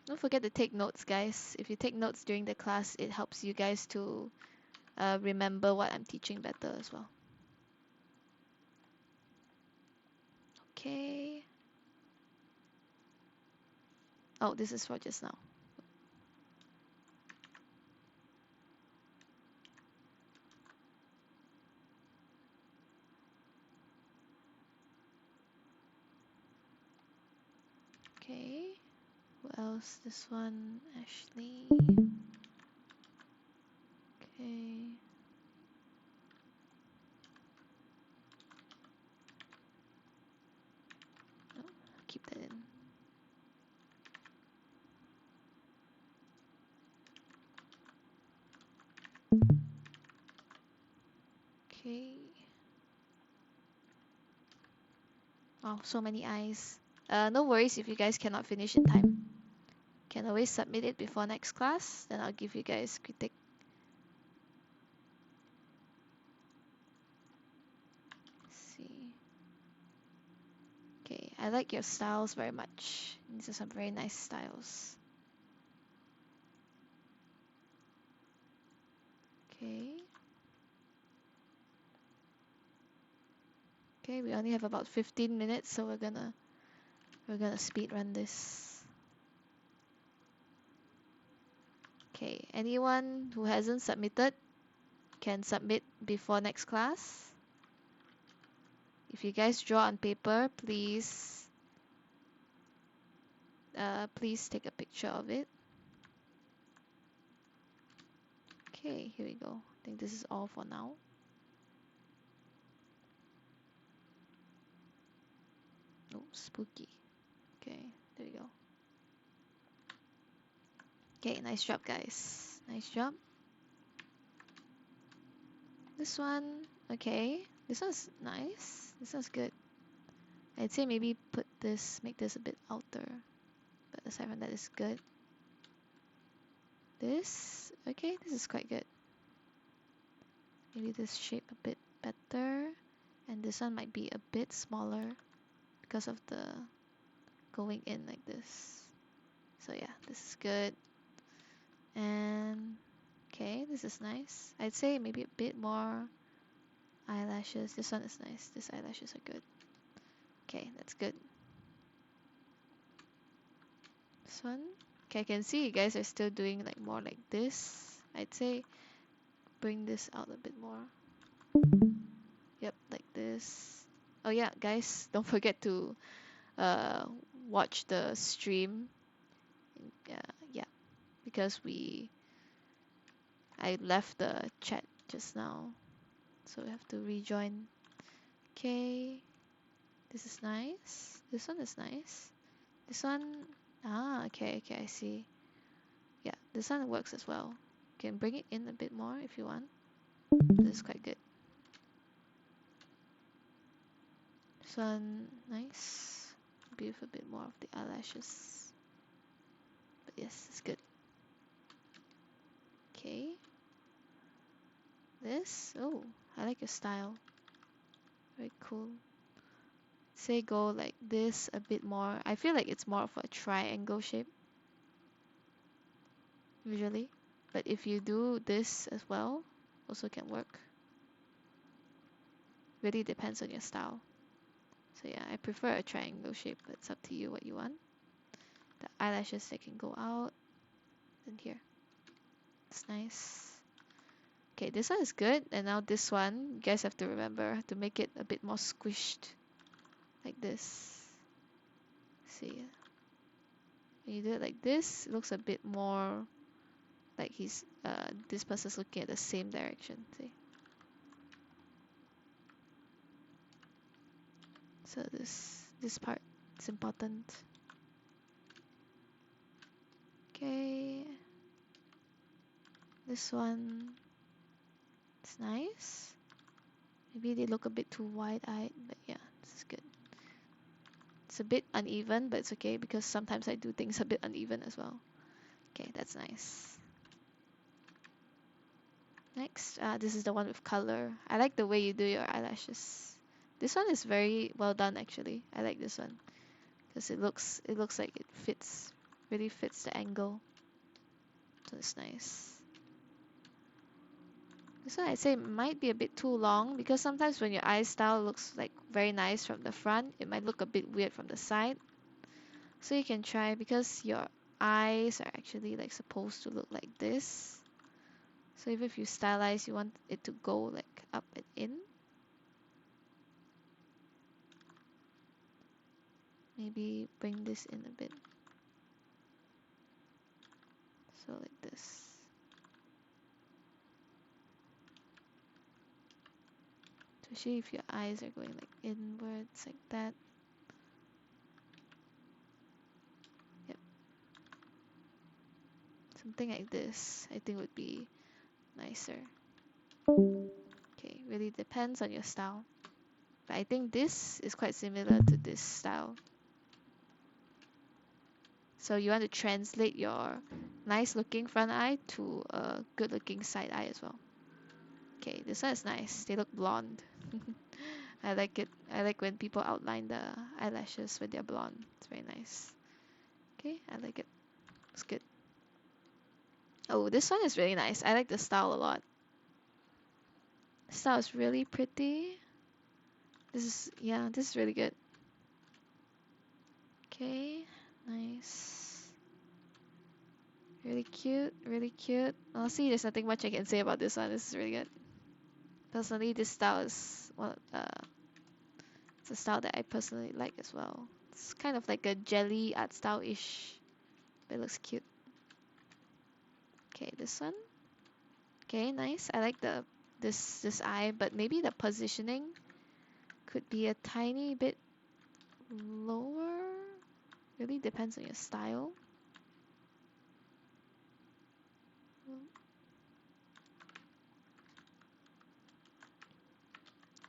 Don't forget to take notes, guys. If you take notes during the class, it helps you guys to remember what I'm teaching better as well. Okay. Oh, this is for just now. Okay. Who else? This one, Ashley. Okay. No, keep that in. Okay. Oh, so many eyes. No worries if you guys cannot finish in time. Can always submit it before next class, then I'll give you guys critique. Let's see. Okay, I like your styles very much. These are some very nice styles. Okay. Okay, we only have about 15 minutes, so we're gonna speed run this. Okay, anyone who hasn't submitted can submit before next class. If you guys draw on paper, please take a picture of it. Okay, here we go. I think this is all for now. Oh, spooky. Okay, there we go. Okay, nice job, guys. Nice job. This one, okay. This one's nice. This one's good. I'd say maybe make this a bit outer. But aside from that, it's good. This, okay, this is quite good. Maybe this shape a bit better. And this one might be a bit smaller because of the going in like this. So yeah, this is good. And okay, this is nice. I'd say maybe a bit more eyelashes. This one is nice. These eyelashes are good. Okay, that's good. This one. Okay, I can see you guys are still doing like more like this. I'd say bring this out a bit more. Yep, like this. Oh yeah, guys, don't forget to uh watch the stream. Yeah, because I left the chat just now, so we have to rejoin. Okay, this is nice. This one is nice. This one, okay, I see. Yeah, this one works as well. You can bring it in a bit more if you want. This is quite good. This one, nice. Maybe with a bit more of the eyelashes. But yes, it's good. Okay. This, oh, I like your style. Very cool. Say go like this a bit more. I feel like it's more of a triangle shape, usually. But if you do this as well, also can work. Really depends on your style. So yeah, I prefer a triangle shape, but it's up to you what you want. The eyelashes, they can go out. And here. It's nice. Okay, this one is good. And now this one, you guys have to remember to make it a bit more squished. Like this. See? When you do it like this, it looks a bit more like this person's looking at the same direction. See? So this part is important. Okay. This one is nice. Maybe they look a bit too wide-eyed, but yeah, this is good. It's a bit uneven, but it's okay because sometimes I do things a bit uneven as well. Okay, that's nice. Next, this is the one with color. I like the way you do your eyelashes. This one is very well done actually. I like this one because it looks like it fits, really fits the angle. So it's nice. This one I say might be a bit too long because sometimes when your eye style looks like very nice from the front, it might look a bit weird from the side. So you can try because your eyes are actually like supposed to look like this. So even if you stylize, you want it to go like up and in. Maybe bring this in a bit. So like this. Especially if your eyes are going like inwards like that. Yep. Something like this I think would be nicer. Okay, really depends on your style. But I think this is quite similar to this style. So you want to translate your nice looking front eye to a good looking side eye as well. Okay, this one is nice. They look blonde. I like it. I like when people outline the eyelashes when they're blonde. It's very nice. Okay, I like it. It's good. Oh, this one is really nice. I like the style a lot. The style is really pretty. Yeah, this is really good. Okay, nice. Really cute, really cute. Honestly, there's nothing much I can say about this one. This is really good. Personally, this style is it's a style that I personally like as well. It's kind of like a jelly art style-ish, but it looks cute. Okay, this one. Okay, nice. I like this eye, but maybe the positioning could be a tiny bit lower. Really depends on your style.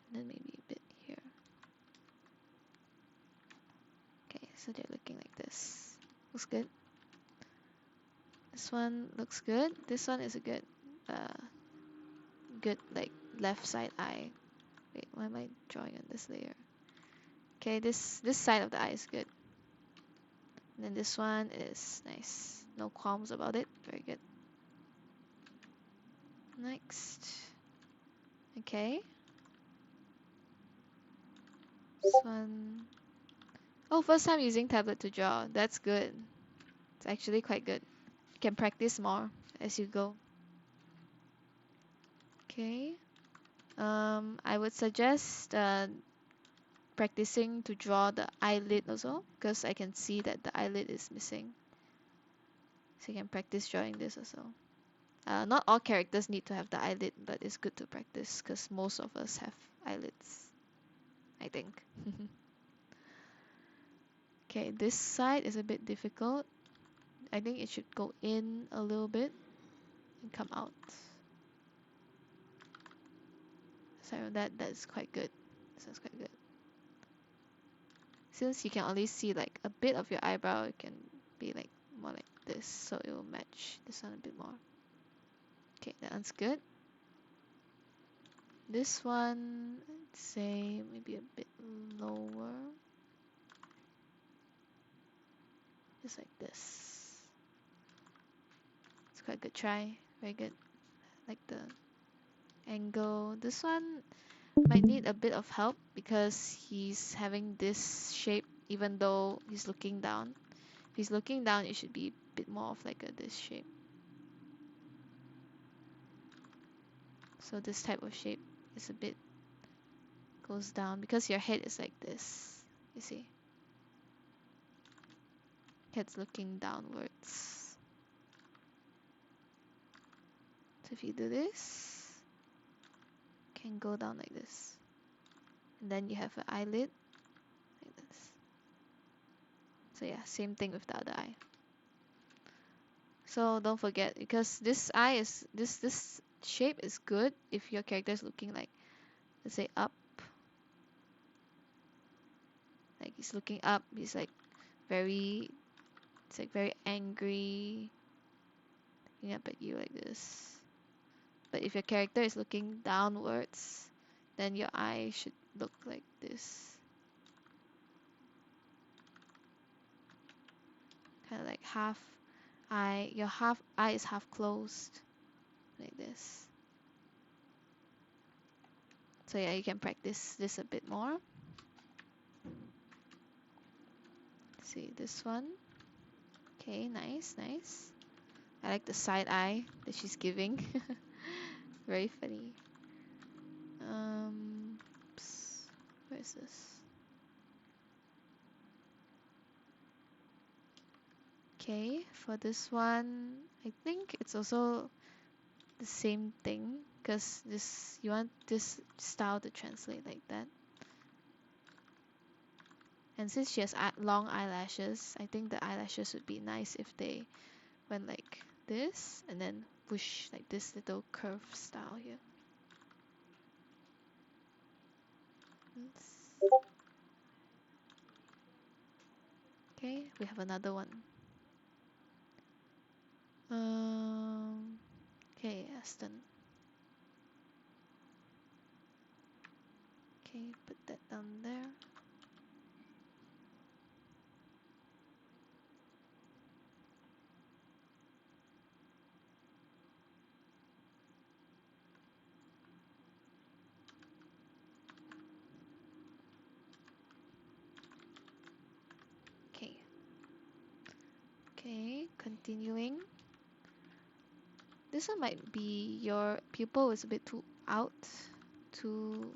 And then maybe a bit here. Okay, so they're looking like this. Looks good. This one looks good. This one is a good like left side eye. Wait, why am I drawing on this layer? Okay, this side of the eye is good. And then this one is nice. No qualms about it. Very good. Next. Okay. This one. Oh, first time using tablet to draw. That's good. It's actually quite good. You can practice more as you go. Okay. I would suggest practicing to draw the eyelid also, because I can see that the eyelid is missing. So you can practice drawing this also. Not all characters need to have the eyelid, but it's good to practice because most of us have eyelids, I think. Okay, this side is a bit difficult. I think it should go in a little bit and come out. So that's quite good. Sounds quite good. Since you can only see like a bit of your eyebrow, it can be like more like this, so it will match this one a bit more. Okay, that one's good. This one, I'd say maybe a bit lower. Just like this. It's quite a good try. Very good. Like the angle. This one might need a bit of help because he's having this shape even though he's looking down. If he's looking down, it should be a bit more of like this shape. So this type of shape is a bit goes down because your head is like this. You see? Head's looking downwards. So if you do this, you can go down like this. And then you have an eyelid like this. So yeah, same thing with the other eye. So don't forget, because this eye is this shape is good if your character is looking like, let's say, up. Like he's looking up, he's like very, it's like very angry, looking up at you like this. But if your character is looking downwards, then your eye should look like this. Kind of like half eye, your half eye is half closed, like this. So yeah, you can practice this a bit more. See this one. Okay, nice, nice. I like the side eye that she's giving. Very funny. Where is this? Okay, for this one, I think it's also the same thing because this you want this style to translate like that. And since she has long eyelashes, I think the eyelashes would be nice if they went like this and then whoosh, like this little curve style here. Okay, we have another one. Okay, Aston. Okay, put that down there. Okay. Okay, continuing. This one might be your pupil is a bit too out, too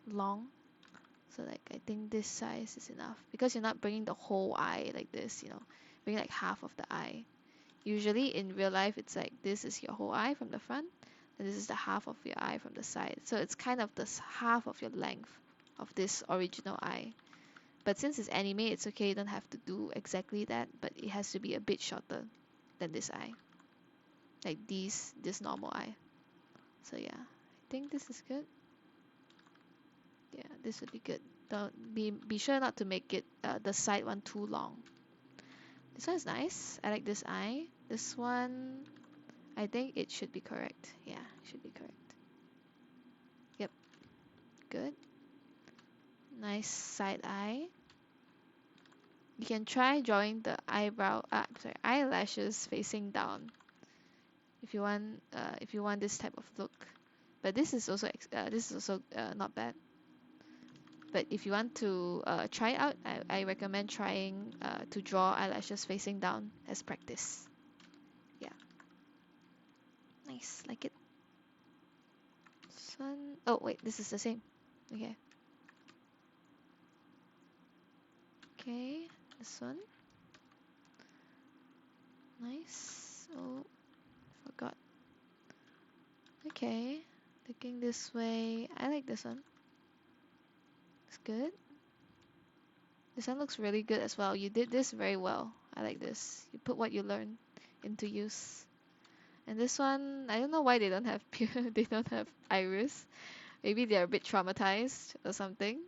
long. So like I think this size is enough because you're not bringing the whole eye like this, you know, bring like half of the eye. Usually in real life, it's like this is your whole eye from the front, and this is the half of your eye from the side. So it's kind of this half of your length of this original eye. But since it's anime, it's okay, you don't have to do exactly that, but it has to be a bit shorter than this eye. Like this normal eye. So yeah, I think this is good. Yeah, this would be good. Don't be sure not to make it the side one too long. This one is nice. I like this eye. This one, I think it should be correct. Yeah, it should be correct. Yep, good. nice side eye. You can try drawing the eyelashes facing down if you want this type of look. But this is also not bad. But if you want to try out, I recommend trying to draw eyelashes facing down as practice. Yeah, nice, like it. This one, oh wait, this is the same. Okay. Okay, this one. Nice. Oh, forgot. Okay, looking this way. I like this one. It's good. This one looks really good as well. You did this very well. I like this. You put what you learned into use. And this one, I don't know why they don't have they don't have iris. Maybe they're a bit traumatized or something.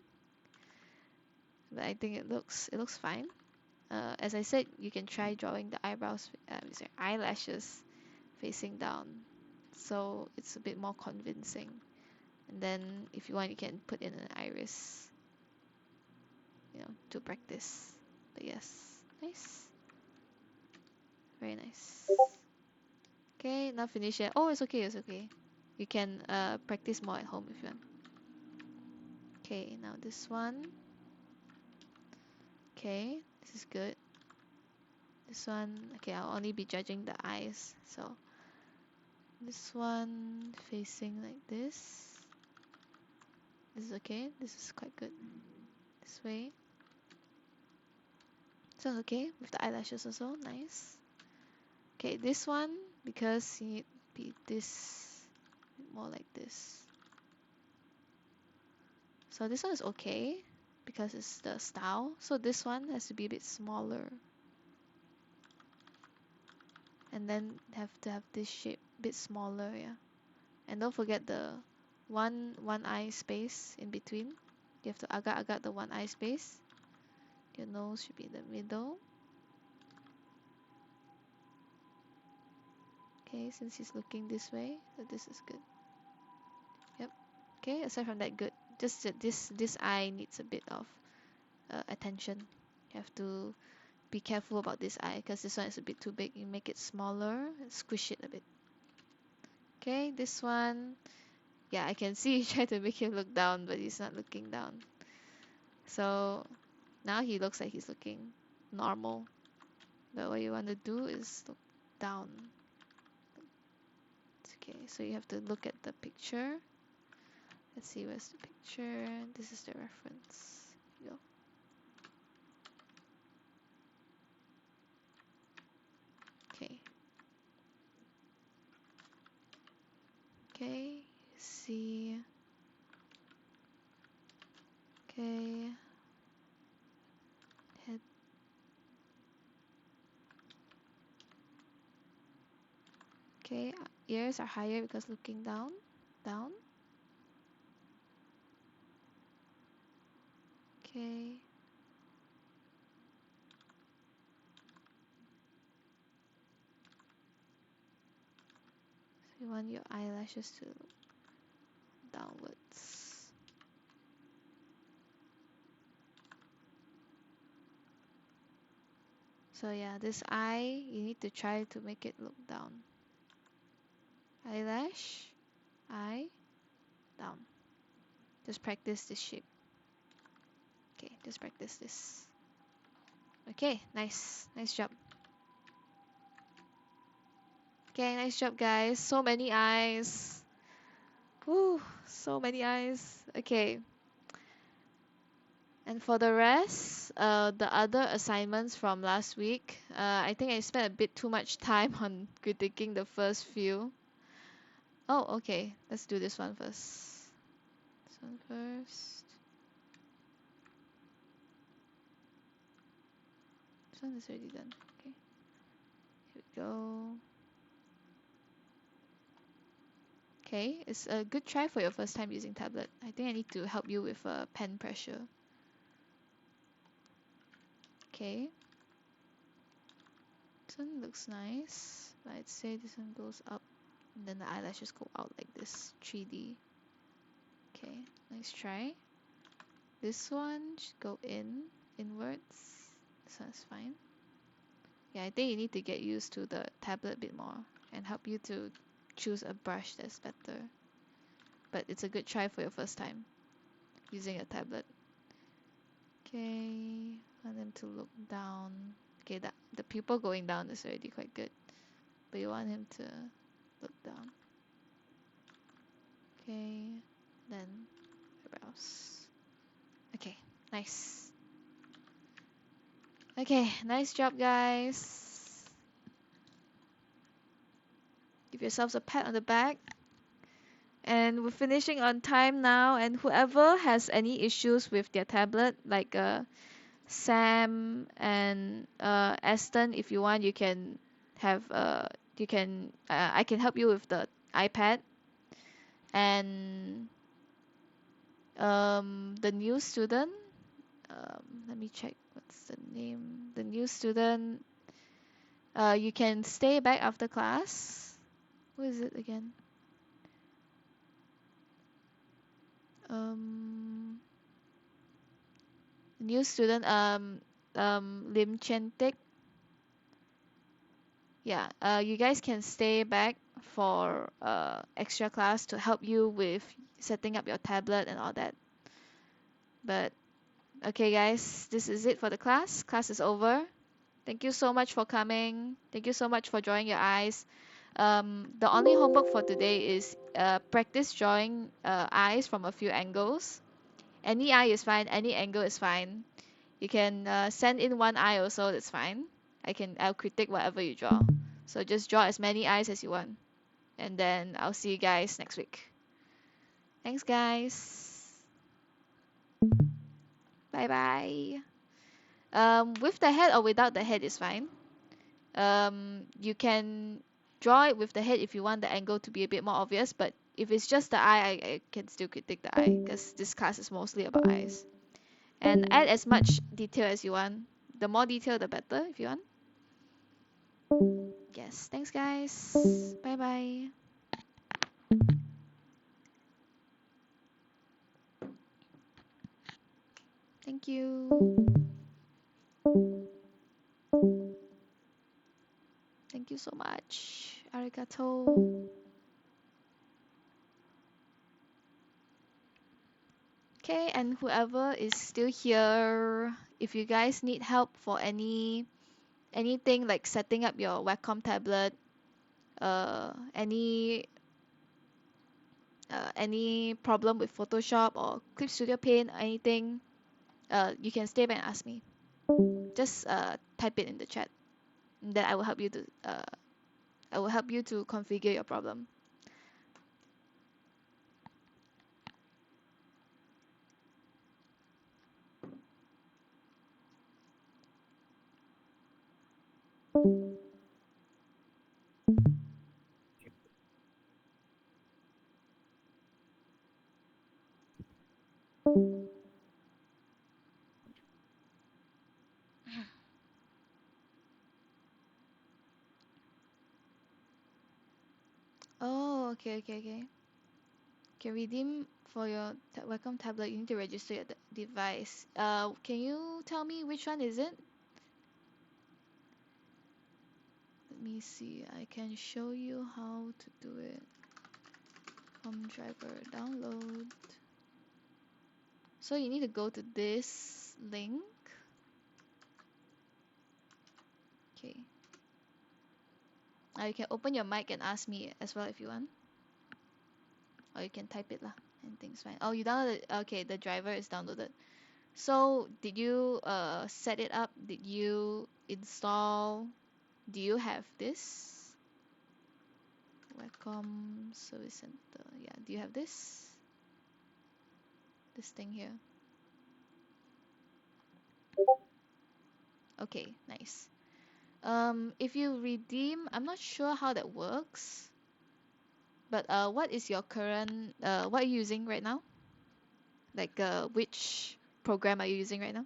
But I think it looks fine. As I said, you can try drawing the eyelashes facing down, so it's a bit more convincing. And then if you want, you can put in an iris, to practice. But yes, nice, very nice. Okay, not finished yet. Oh, it's okay, it's okay. You can practice more at home if you want. Okay, now this one. Okay, this is good. This one, okay, I'll only be judging the eyes. So this one facing like this. This is okay. This is quite good. This way. So okay with the eyelashes also. Nice. Okay, this one, because you need to be this more like this. So this one is okay because it's the style. So this one has to be a bit smaller. And then have to have this shape a bit smaller, yeah. And don't forget the one eye space in between. You have to agak the one eye space. Your nose should be in the middle. Okay, since he's looking this way, so this is good. Yep. Okay, aside from that, good. Just that this eye needs a bit of attention. You have to be careful about this eye because this one is a bit too big. You make it smaller and squish it a bit. Okay, this one, yeah, I can see you try to make him look down, but he's not looking down. So now he looks like he's looking normal. But what you want to do is look down. Okay, so you have to look at the picture. Let's see, where's the picture? This is the reference. Go. Okay. Okay, see. Okay. Head. Okay, ears are higher because looking down. Down. Okay. So you want your eyelashes to look downwards. So yeah, this eye, you need to try to make it look down. Eyelash, eye, down. Just practice this shape. Okay, just practice this. Okay, nice. Nice job. Okay, nice job, guys. So many eyes. Whew, so many eyes. Okay. And for the rest, the other assignments from last week, I think I spent a bit too much time on critiquing the first few. Oh, okay. Let's do this one first. This one first. This one is already done. Okay. Here we go. Okay, it's a good try for your first time using tablet. I think I need to help you with pen pressure. Okay. This one looks nice. But I'd say this one goes up and then the eyelashes go out like this. 3D. Okay, nice try. This one should go inwards. This one's fine. Yeah, I think you need to get used to the tablet a bit more and help you to choose a brush that's better. But it's a good try for your first time using a tablet. Okay, want them to look down. Okay, the pupil going down is already quite good. But you want him to look down. Okay, then eyebrows. Okay, nice. Okay, nice job, guys. Give yourselves a pat on the back. And we're finishing on time now. And whoever has any issues with their tablet, like Sam and Aston, if you want, you can have I can help you with the iPad. And the new student, let me check what's the name. The new student, you can stay back after class. What is it again? Um, New student, Lim Chen Tek. Yeah, you guys can stay back for extra class to help you with setting up your tablet and all that. But okay, guys, this is it for the class. Class is over. Thank you so much for coming. Thank you so much for drawing your eyes. The only homework for today is practice drawing eyes from a few angles. Any eye is fine, any angle is fine. You can send in one eye also, that's fine. I'll critique whatever you draw. So just draw as many eyes as you want. And then I'll see you guys next week. Thanks, guys. Bye bye. With the head or without the head is fine. You can draw it with the head if you want the angle to be a bit more obvious, but if it's just the eye, I can still critique the eye because this class is mostly about eyes. And add as much detail as you want. The more detail, the better if you want. Yes, thanks, guys. Bye bye. Thank you. Thank you so much. Arigato. Okay, and whoever is still here, if you guys need help for anything like setting up your Wacom tablet, any problem with Photoshop or Clip Studio Paint, anything, you can stay back and ask me. Just type it in the chat, and then I will help you to configure your problem. Oh, okay. Can redeem for your Wacom tablet. You need to register your device. Can you tell me which one is it? Let me see. I can show you how to do it. Driver download. So you need to go to this link. Okay. You can open your mic and ask me as well if you want. Or you can type it lah. Anything's fine. Oh, you downloaded. Okay, the driver is downloaded. So did you set it up? Did you install? Do you have this? Wacom Service Center. Yeah, do you have this? This thing here. Okay, nice. If you redeem, I'm not sure how that works. But what is your current what are you using right now? Like which program are you using right now?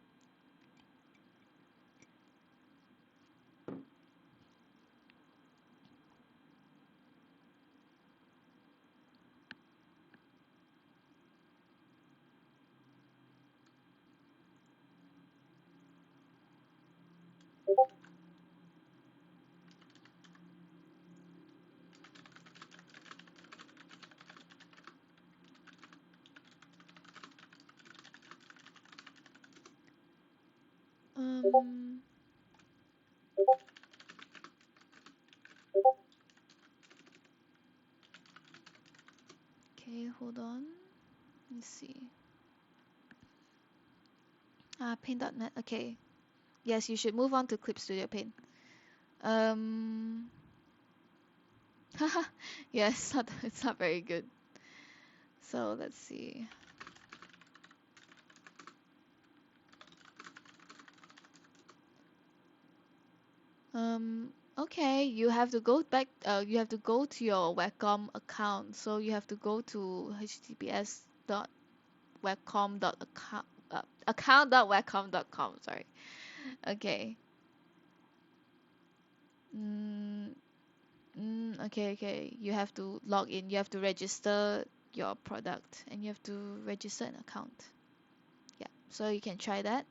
Okay, hold on. Let's see. Paint.net. Okay. Yes, you should move on to Clip Studio Paint. Um, yeah, it's not very good. So let's see. Okay, you have to go back, you have to go to your Wacom account. So you have to go to https://wacom.account, account.wacom.com, sorry. Okay. Mm, okay. You have to log in. You have to register your product and you have to register an account. Yeah, so you can try that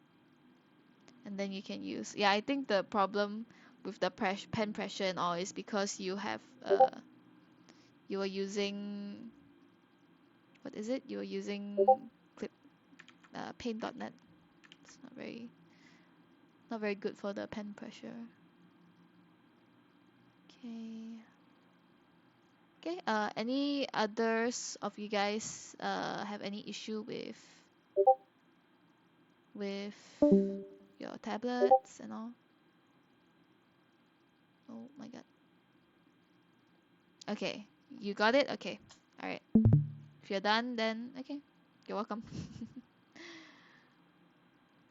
and then you can use. Yeah, I think the problem with the pen pressure and all is because you are using, what is it? You are using clip paint.net. It's not very good for the pen pressure. Okay. Okay, any others of you guys have any issue with your tablets and all? Oh my god. Okay, you got it? Okay. All right. If you're done, then okay. You're welcome.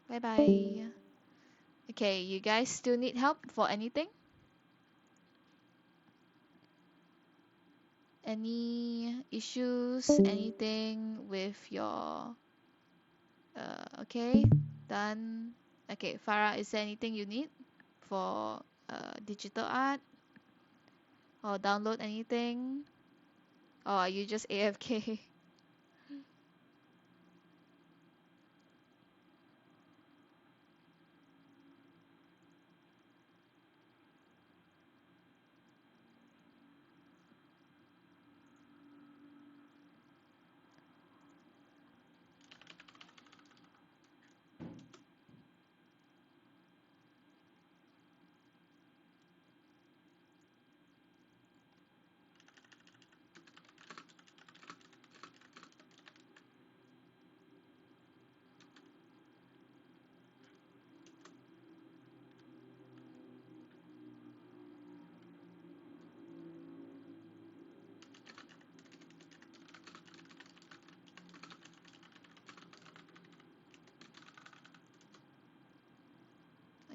Bye bye. Okay, you guys still need help for anything? Any issues? Anything with your okay, done. Okay, Farah, is there anything you need for digital art or download anything? Or are you just AFK?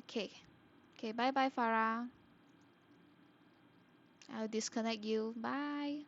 Okay. Okay, bye bye, Farah. I'll disconnect you. Bye.